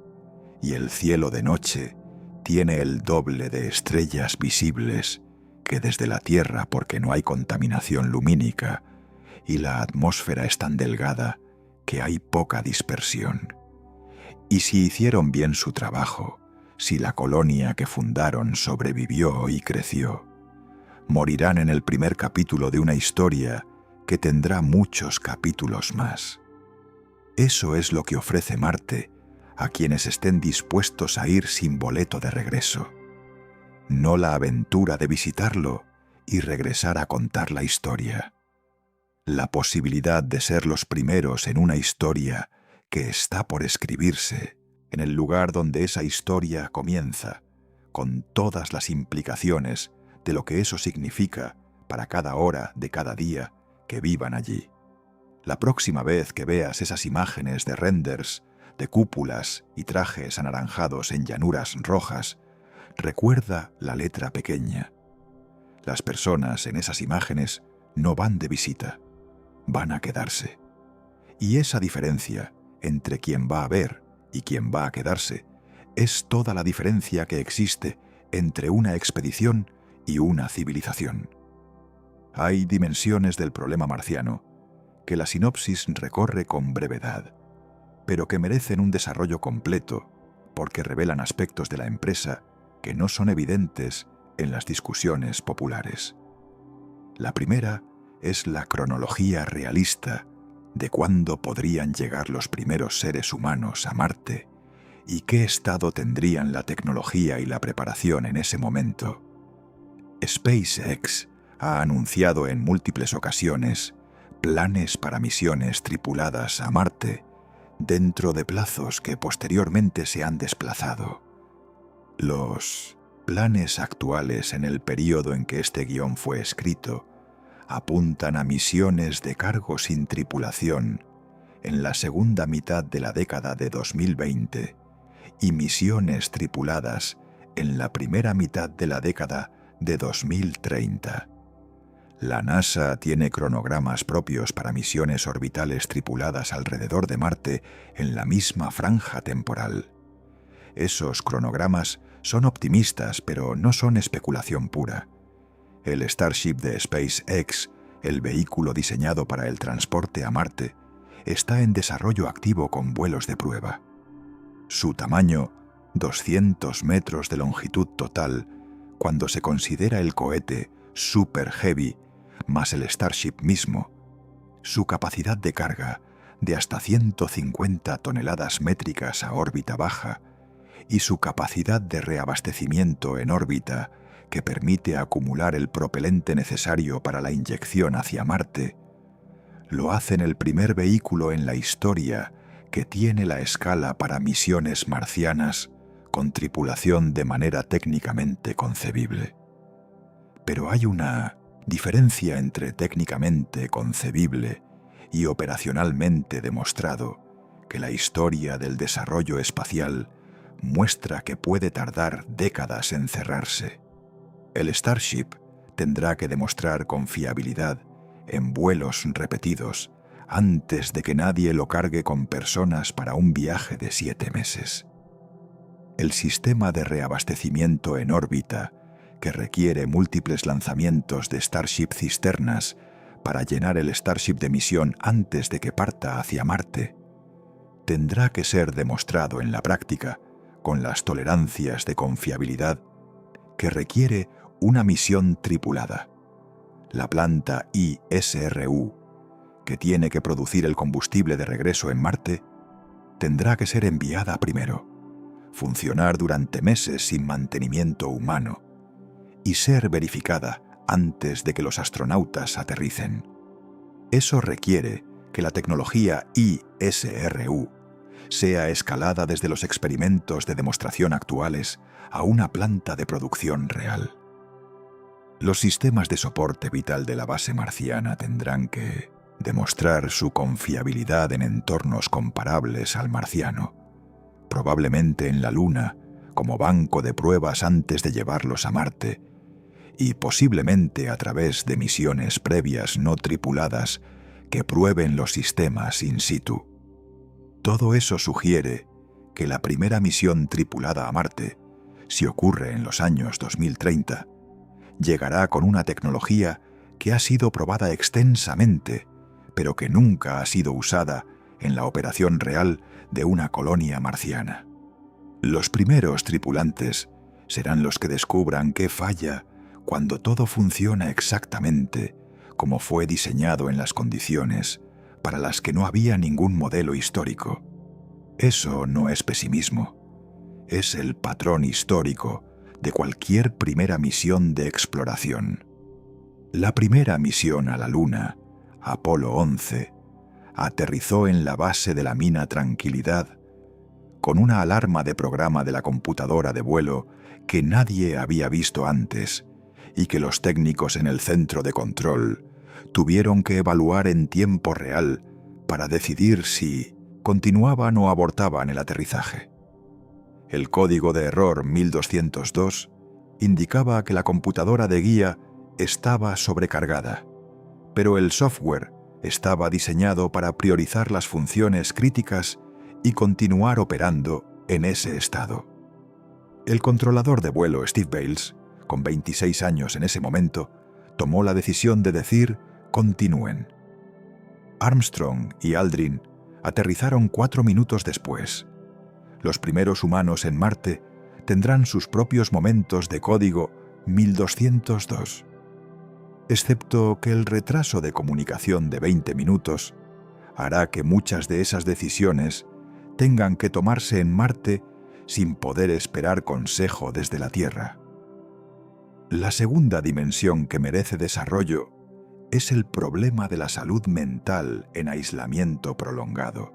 Speaker 1: y el cielo de noche tiene el doble de estrellas visibles que desde la Tierra porque no hay contaminación lumínica y la atmósfera es tan delgada que hay poca dispersión. Y si hicieron bien su trabajo, si la colonia que fundaron sobrevivió y creció, morirán en el primer capítulo de una historia que tendrá muchos capítulos más. Eso es lo que ofrece Marte a quienes estén dispuestos a ir sin boleto de regreso, no la aventura de visitarlo y regresar a contar la historia. La posibilidad de ser los primeros en una historia que está por escribirse, en el lugar donde esa historia comienza, con todas las implicaciones de lo que eso significa para cada hora de cada día que vivan allí. La próxima vez que veas esas imágenes de renders, de cúpulas y trajes anaranjados en llanuras rojas, recuerda la letra pequeña. Las personas en esas imágenes no van de visita, van a quedarse. Y esa diferencia entre quien va a ver y quien va a quedarse es toda la diferencia que existe entre una expedición y una civilización. Hay dimensiones del problema marciano que la sinopsis recorre con brevedad, pero que merecen un desarrollo completo porque revelan aspectos de la empresa que no son evidentes en las discusiones populares. La primera es la cronología realista de cuándo podrían llegar los primeros seres humanos a Marte y qué estado tendrían la tecnología y la preparación en ese momento. SpaceX ha anunciado en múltiples ocasiones planes para misiones tripuladas a Marte dentro de plazos que posteriormente se han desplazado. Los planes actuales en el período en que este guión fue escrito apuntan a misiones de cargo sin tripulación en la segunda mitad de la década de 2020 y misiones tripuladas en la primera mitad de la década de 2030. La NASA tiene cronogramas propios para misiones orbitales tripuladas alrededor de Marte en la misma franja temporal. Esos cronogramas son optimistas, pero no son especulación pura. El Starship de SpaceX, el vehículo diseñado para el transporte a Marte, está en desarrollo activo con vuelos de prueba. Su tamaño, 200 metros de longitud total, cuando se considera el cohete Super Heavy más el Starship mismo, su capacidad de carga de hasta 150 toneladas métricas a órbita baja y su capacidad de reabastecimiento en órbita que permite acumular el propelente necesario para la inyección hacia Marte, lo hacen el primer vehículo en la historia que tiene la escala para misiones marcianas con tripulación de manera técnicamente concebible. Pero hay una diferencia entre técnicamente concebible y operacionalmente demostrado que la historia del desarrollo espacial muestra que puede tardar décadas en cerrarse. El Starship tendrá que demostrar confiabilidad en vuelos repetidos antes de que nadie lo cargue con personas para un viaje de 7 meses. El sistema de reabastecimiento en órbita, que requiere múltiples lanzamientos de Starship cisternas para llenar el Starship de misión antes de que parta hacia Marte, tendrá que ser demostrado en la práctica con las tolerancias de confiabilidad que requiere una misión tripulada. La planta ISRU, que tiene que producir el combustible de regreso en Marte, tendrá que ser enviada primero, funcionar durante meses sin mantenimiento humano y ser verificada antes de que los astronautas aterricen. Eso requiere que la tecnología ISRU sea escalada desde los experimentos de demostración actuales a una planta de producción real. Los sistemas de soporte vital de la base marciana tendrán que demostrar su confiabilidad en entornos comparables al marciano, probablemente en la Luna, como banco de pruebas antes de llevarlos a Marte, y posiblemente a través de misiones previas no tripuladas que prueben los sistemas in situ. Todo eso sugiere que la primera misión tripulada a Marte, si ocurre en los años 2030, llegará con una tecnología que ha sido probada extensamente, pero que nunca ha sido usada en la operación real de una colonia marciana. Los primeros tripulantes serán los que descubran qué falla cuando todo funciona exactamente como fue diseñado en las condiciones para las que no había ningún modelo histórico. Eso no es pesimismo, es el patrón histórico de cualquier primera misión de exploración. La primera misión a la Luna, Apolo 11, aterrizó en la base de la mina Tranquilidad con una alarma de programa de la computadora de vuelo que nadie había visto antes y que los técnicos en el centro de control tuvieron que evaluar en tiempo real para decidir si continuaban o abortaban el aterrizaje. El código de error 1202 indicaba que la computadora de guía estaba sobrecargada, pero el software estaba diseñado para priorizar las funciones críticas y continuar operando en ese estado. El controlador de vuelo Steve Bales, con 26 años en ese momento, tomó la decisión de decir «continúen». Armstrong y Aldrin aterrizaron 4 minutos después. Los primeros humanos en Marte tendrán sus propios momentos de código 1202. Excepto que el retraso de comunicación de 20 minutos hará que muchas de esas decisiones tengan que tomarse en Marte sin poder esperar consejo desde la Tierra. La segunda dimensión que merece desarrollo es el problema de la salud mental en aislamiento prolongado,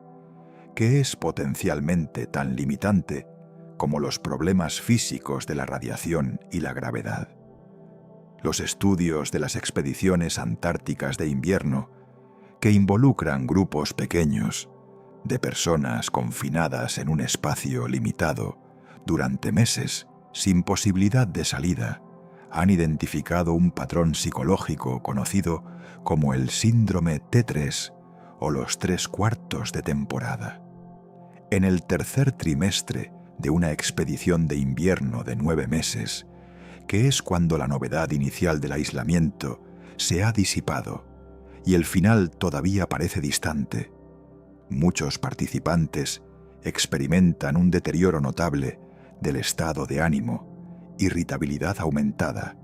Speaker 1: que es potencialmente tan limitante como los problemas físicos de la radiación y la gravedad. Los estudios de las expediciones antárticas de invierno, que involucran grupos pequeños de personas confinadas en un espacio limitado durante meses sin posibilidad de salida, han identificado un patrón psicológico conocido como el síndrome T3 o los 3/4 de temporada. En el tercer trimestre de una expedición de invierno de 9 meses, que es cuando la novedad inicial del aislamiento se ha disipado y el final todavía parece distante, muchos participantes experimentan un deterioro notable del estado de ánimo, irritabilidad aumentada,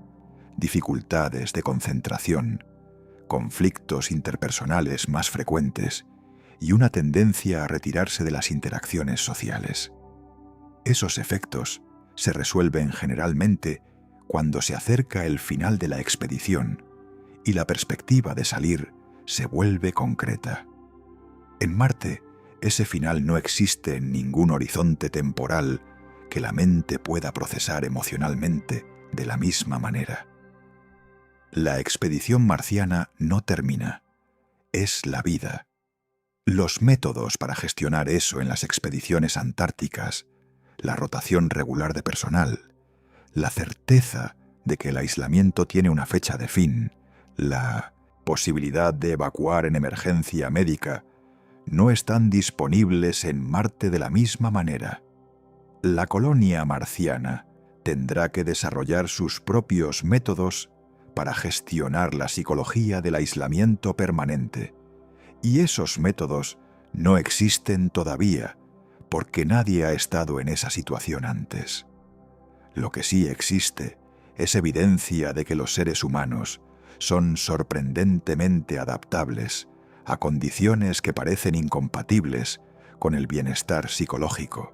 Speaker 1: dificultades de concentración, conflictos interpersonales más frecuentes y una tendencia a retirarse de las interacciones sociales. Esos efectos se resuelven generalmente cuando se acerca el final de la expedición y la perspectiva de salir se vuelve concreta. En Marte, ese final no existe en ningún horizonte temporal que la mente pueda procesar emocionalmente de la misma manera. La expedición marciana no termina, es la vida. Los métodos para gestionar eso en las expediciones antárticas, la rotación regular de personal, la certeza de que el aislamiento tiene una fecha de fin, la posibilidad de evacuar en emergencia médica, no están disponibles en Marte de la misma manera. La colonia marciana tendrá que desarrollar sus propios métodos para gestionar la psicología del aislamiento permanente. Y esos métodos no existen todavía, porque nadie ha estado en esa situación antes. Lo que sí existe es evidencia de que los seres humanos son sorprendentemente adaptables a condiciones que parecen incompatibles con el bienestar psicológico,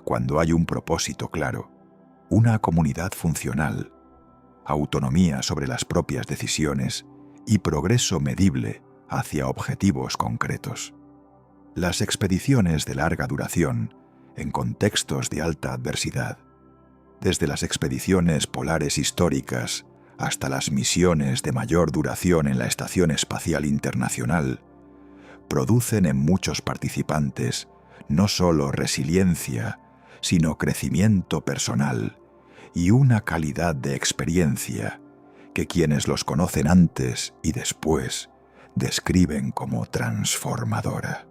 Speaker 1: cuando hay un propósito claro, una comunidad funcional, autonomía sobre las propias decisiones y progreso medible hacia objetivos concretos. Las expediciones de larga duración, en contextos de alta adversidad, desde las expediciones polares históricas hasta las misiones de mayor duración en la Estación Espacial Internacional, producen en muchos participantes no solo resiliencia, sino crecimiento personal y una calidad de experiencia que quienes los conocen antes y después describen como transformadora.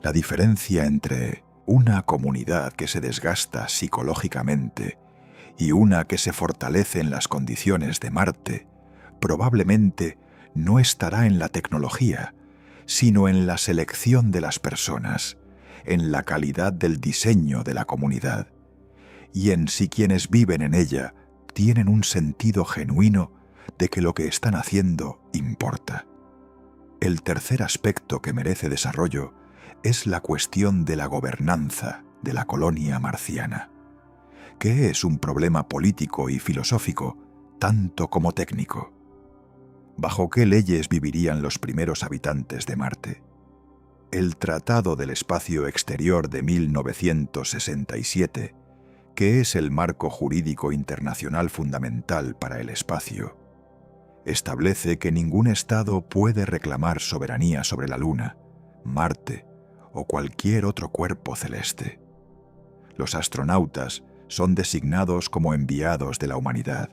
Speaker 1: La diferencia entre una comunidad que se desgasta psicológicamente y una que se fortalece en las condiciones de Marte probablemente no estará en la tecnología, sino en la selección de las personas, en la calidad del diseño de la comunidad, y en si quienes viven en ella tienen un sentido genuino de que lo que están haciendo importa. El tercer aspecto que merece desarrollo es la cuestión de la gobernanza de la colonia marciana, que es un problema político y filosófico tanto como técnico. ¿Bajo qué leyes vivirían los primeros habitantes de Marte? El Tratado del Espacio Exterior de 1967, que es el marco jurídico internacional fundamental para el espacio, establece que ningún Estado puede reclamar soberanía sobre la Luna, Marte o cualquier otro cuerpo celeste. Los astronautas son designados como enviados de la humanidad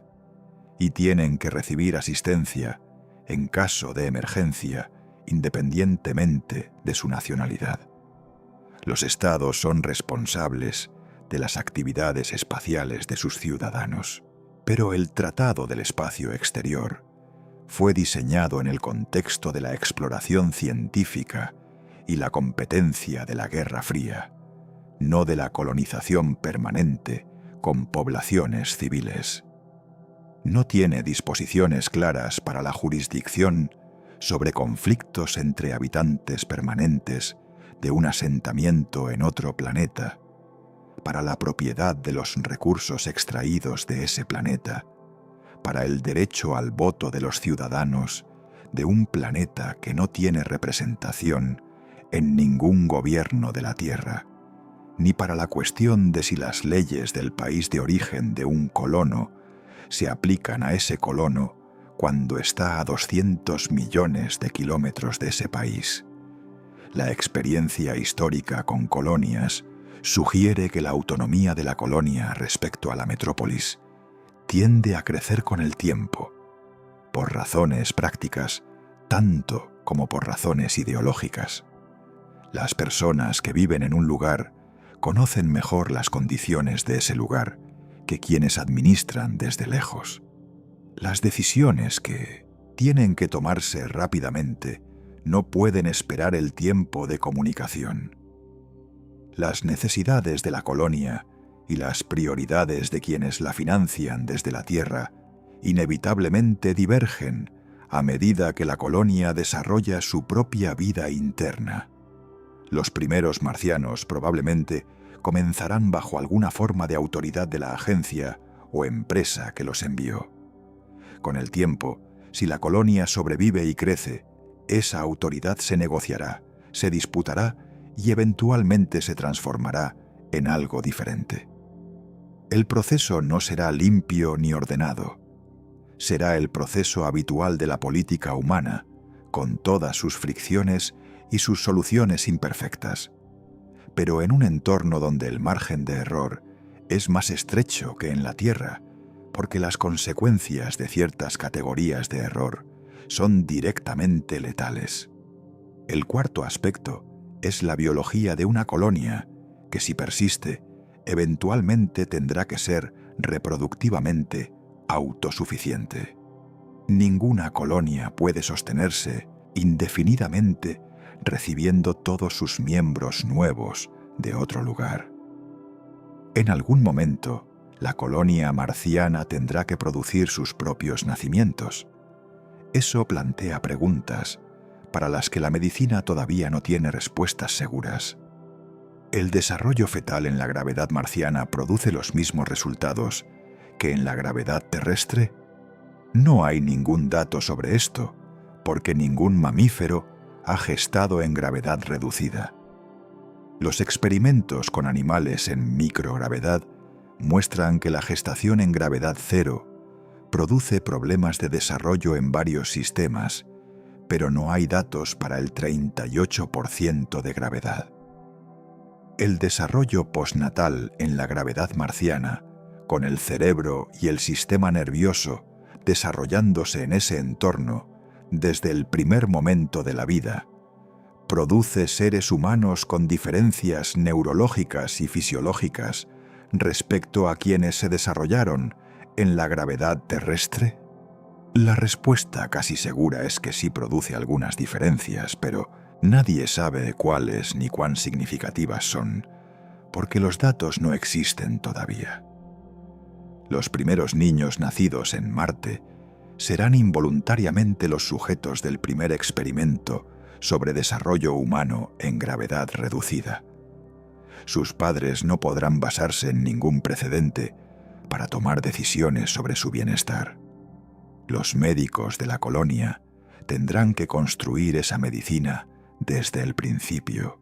Speaker 1: y tienen que recibir asistencia en caso de emergencia, independientemente de su nacionalidad. Los estados son responsables de las actividades espaciales de sus ciudadanos, pero el Tratado del Espacio Exterior fue diseñado en el contexto de la exploración científica y la competencia de la Guerra Fría, no de la colonización permanente con poblaciones civiles. No tiene disposiciones claras para la jurisdicción sobre conflictos entre habitantes permanentes de un asentamiento en otro planeta, para la propiedad de los recursos extraídos de ese planeta, para el derecho al voto de los ciudadanos de un planeta que no tiene representación en ningún gobierno de la Tierra, ni para la cuestión de si las leyes del país de origen de un colono se aplican a ese colono cuando está a 200 millones de kilómetros de ese país. La experiencia histórica con colonias sugiere que la autonomía de la colonia respecto a la metrópolis tiende a crecer con el tiempo, por razones prácticas, tanto como por razones ideológicas. Las personas que viven en un lugar conocen mejor las condiciones de ese lugar que quienes administran desde lejos. Las decisiones que tienen que tomarse rápidamente no pueden esperar el tiempo de comunicación. Las necesidades de la colonia y las prioridades de quienes la financian desde la Tierra inevitablemente divergen a medida que la colonia desarrolla su propia vida interna. Los primeros marcianos probablemente comenzarán bajo alguna forma de autoridad de la agencia o empresa que los envió. Con el tiempo, si la colonia sobrevive y crece, esa autoridad se negociará, se disputará y eventualmente se transformará en algo diferente. El proceso no será limpio ni ordenado. Será el proceso habitual de la política humana, con todas sus fricciones y sus soluciones imperfectas, pero en un entorno donde el margen de error es más estrecho que en la Tierra, porque las consecuencias de ciertas categorías de error son directamente letales. El cuarto aspecto es la biología de una colonia que, si persiste, eventualmente tendrá que ser reproductivamente autosuficiente. Ninguna colonia puede sostenerse indefinidamente recibiendo todos sus miembros nuevos de otro lugar. En algún momento, la colonia marciana tendrá que producir sus propios nacimientos. Eso plantea preguntas para las que la medicina todavía no tiene respuestas seguras. ¿El desarrollo fetal en la gravedad marciana produce los mismos resultados que en la gravedad terrestre? No hay ningún dato sobre esto, porque ningún mamífero ha gestado en gravedad reducida. Los experimentos con animales en microgravedad muestran que la gestación en gravedad cero produce problemas de desarrollo en varios sistemas, pero no hay datos para el 38% de gravedad. El desarrollo postnatal en la gravedad marciana, con el cerebro y el sistema nervioso desarrollándose en ese entorno desde el primer momento de la vida, produce seres humanos con diferencias neurológicas y fisiológicas respecto a quienes se desarrollaron en la gravedad terrestre? La respuesta casi segura es que sí produce algunas diferencias, pero nadie sabe cuáles ni cuán significativas son, porque los datos no existen todavía. Los primeros niños nacidos en Marte serán involuntariamente los sujetos del primer experimento sobre desarrollo humano en gravedad reducida. Sus padres no podrán basarse en ningún precedente para tomar decisiones sobre su bienestar. Los médicos de la colonia tendrán que construir esa medicina desde el principio.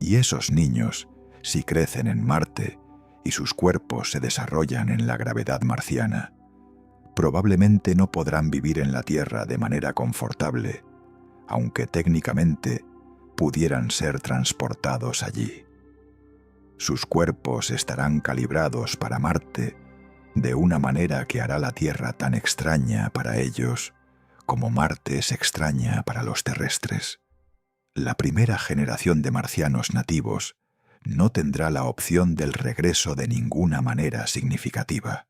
Speaker 1: Y esos niños, si crecen en Marte y sus cuerpos se desarrollan en la gravedad marciana, probablemente no podrán vivir en la Tierra de manera confortable, aunque técnicamente pudieran ser transportados allí. Sus cuerpos estarán calibrados para Marte de una manera que hará la Tierra tan extraña para ellos como Marte es extraña para los terrestres. La primera generación de marcianos nativos no tendrá la opción del regreso de ninguna manera significativa.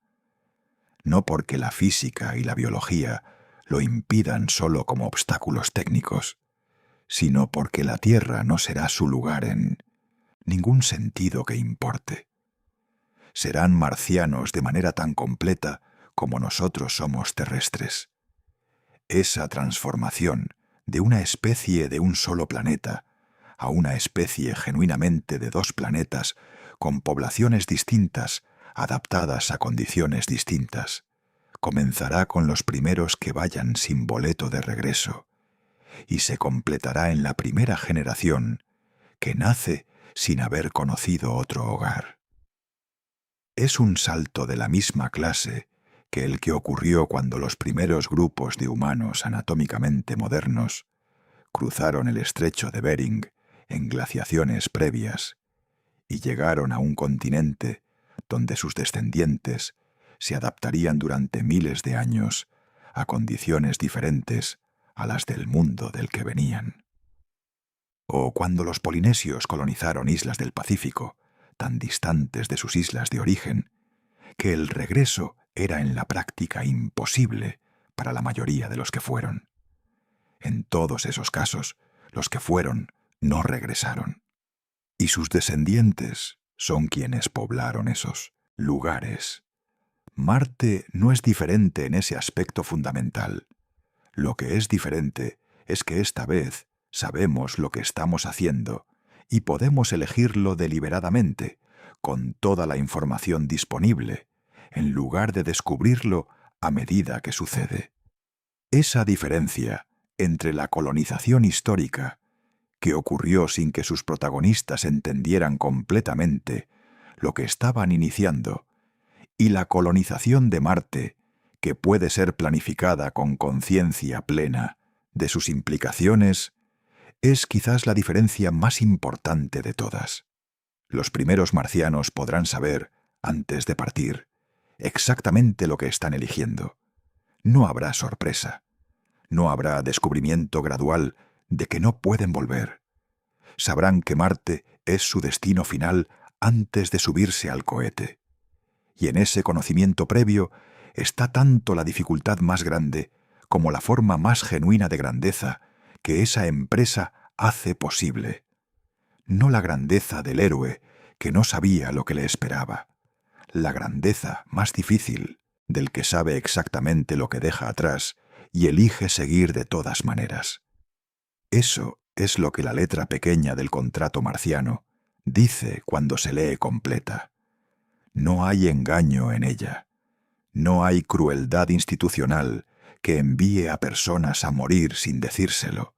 Speaker 1: No porque la física y la biología lo impidan solo como obstáculos técnicos, sino porque la Tierra no será su lugar en ningún sentido que importe. Serán marcianos de manera tan completa como nosotros somos terrestres. Esa transformación de una especie de un solo planeta a una especie genuinamente de dos planetas con poblaciones distintas, adaptadas a condiciones distintas, comenzará con los primeros que vayan sin boleto de regreso y se completará en la primera generación que nace sin haber conocido otro hogar. Es un salto de la misma clase que el que ocurrió cuando los primeros grupos de humanos anatómicamente modernos cruzaron el estrecho de Bering en glaciaciones previas y llegaron a un continente donde sus descendientes se adaptarían durante miles de años a condiciones diferentes a las del mundo del que venían. O cuando los polinesios colonizaron islas del Pacífico, tan distantes de sus islas de origen, que el regreso era en la práctica imposible para la mayoría de los que fueron. En todos esos casos, los que fueron no regresaron. Y sus descendientes son quienes poblaron esos lugares. Marte no es diferente en ese aspecto fundamental. Lo que es diferente es que esta vez sabemos lo que estamos haciendo y podemos elegirlo deliberadamente, con toda la información disponible, en lugar de descubrirlo a medida que sucede. Esa diferencia entre la colonización histórica, que ocurrió sin que sus protagonistas entendieran completamente lo que estaban iniciando, y la colonización de Marte, que puede ser planificada con conciencia plena de sus implicaciones, es quizás la diferencia más importante de todas. Los primeros marcianos podrán saber, antes de partir, exactamente lo que están eligiendo. No habrá sorpresa. No habrá descubrimiento gradual de que no pueden volver. Sabrán que Marte es su destino final antes de subirse al cohete. y en ese conocimiento previo está tanto la dificultad más grande como la forma más genuina de grandeza que esa empresa hace posible. No la grandeza del héroe que no sabía lo que le esperaba, la grandeza más difícil del que sabe exactamente lo que deja atrás y elige seguir de todas maneras. Eso es lo que la letra pequeña del contrato marciano dice cuando se lee completa. No hay engaño en ella. No hay crueldad institucional que envíe a personas a morir sin decírselo.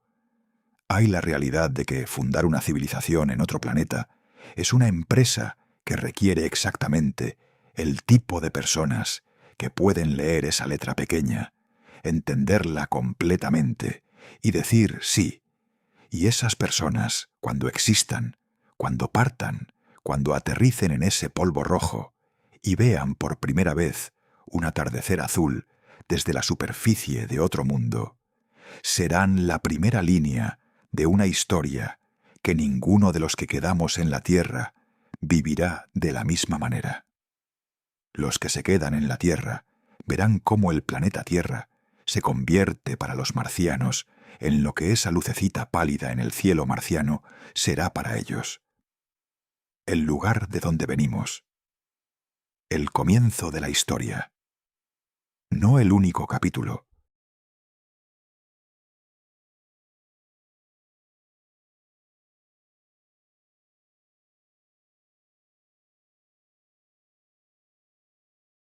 Speaker 1: Hay la realidad de que fundar una civilización en otro planeta es una empresa que requiere exactamente el tipo de personas que pueden leer esa letra pequeña, entenderla completamente y decir sí. Y esas personas, cuando existan, cuando partan, cuando aterricen en ese polvo rojo y vean por primera vez un atardecer azul desde la superficie de otro mundo, serán la primera línea de una historia que ninguno de los que quedamos en la Tierra vivirá de la misma manera. Los que se quedan en la Tierra verán cómo el planeta Tierra se convierte para los marcianos en lo que esa lucecita pálida en el cielo marciano será para ellos. El lugar de donde venimos. El comienzo de la historia. No el único capítulo,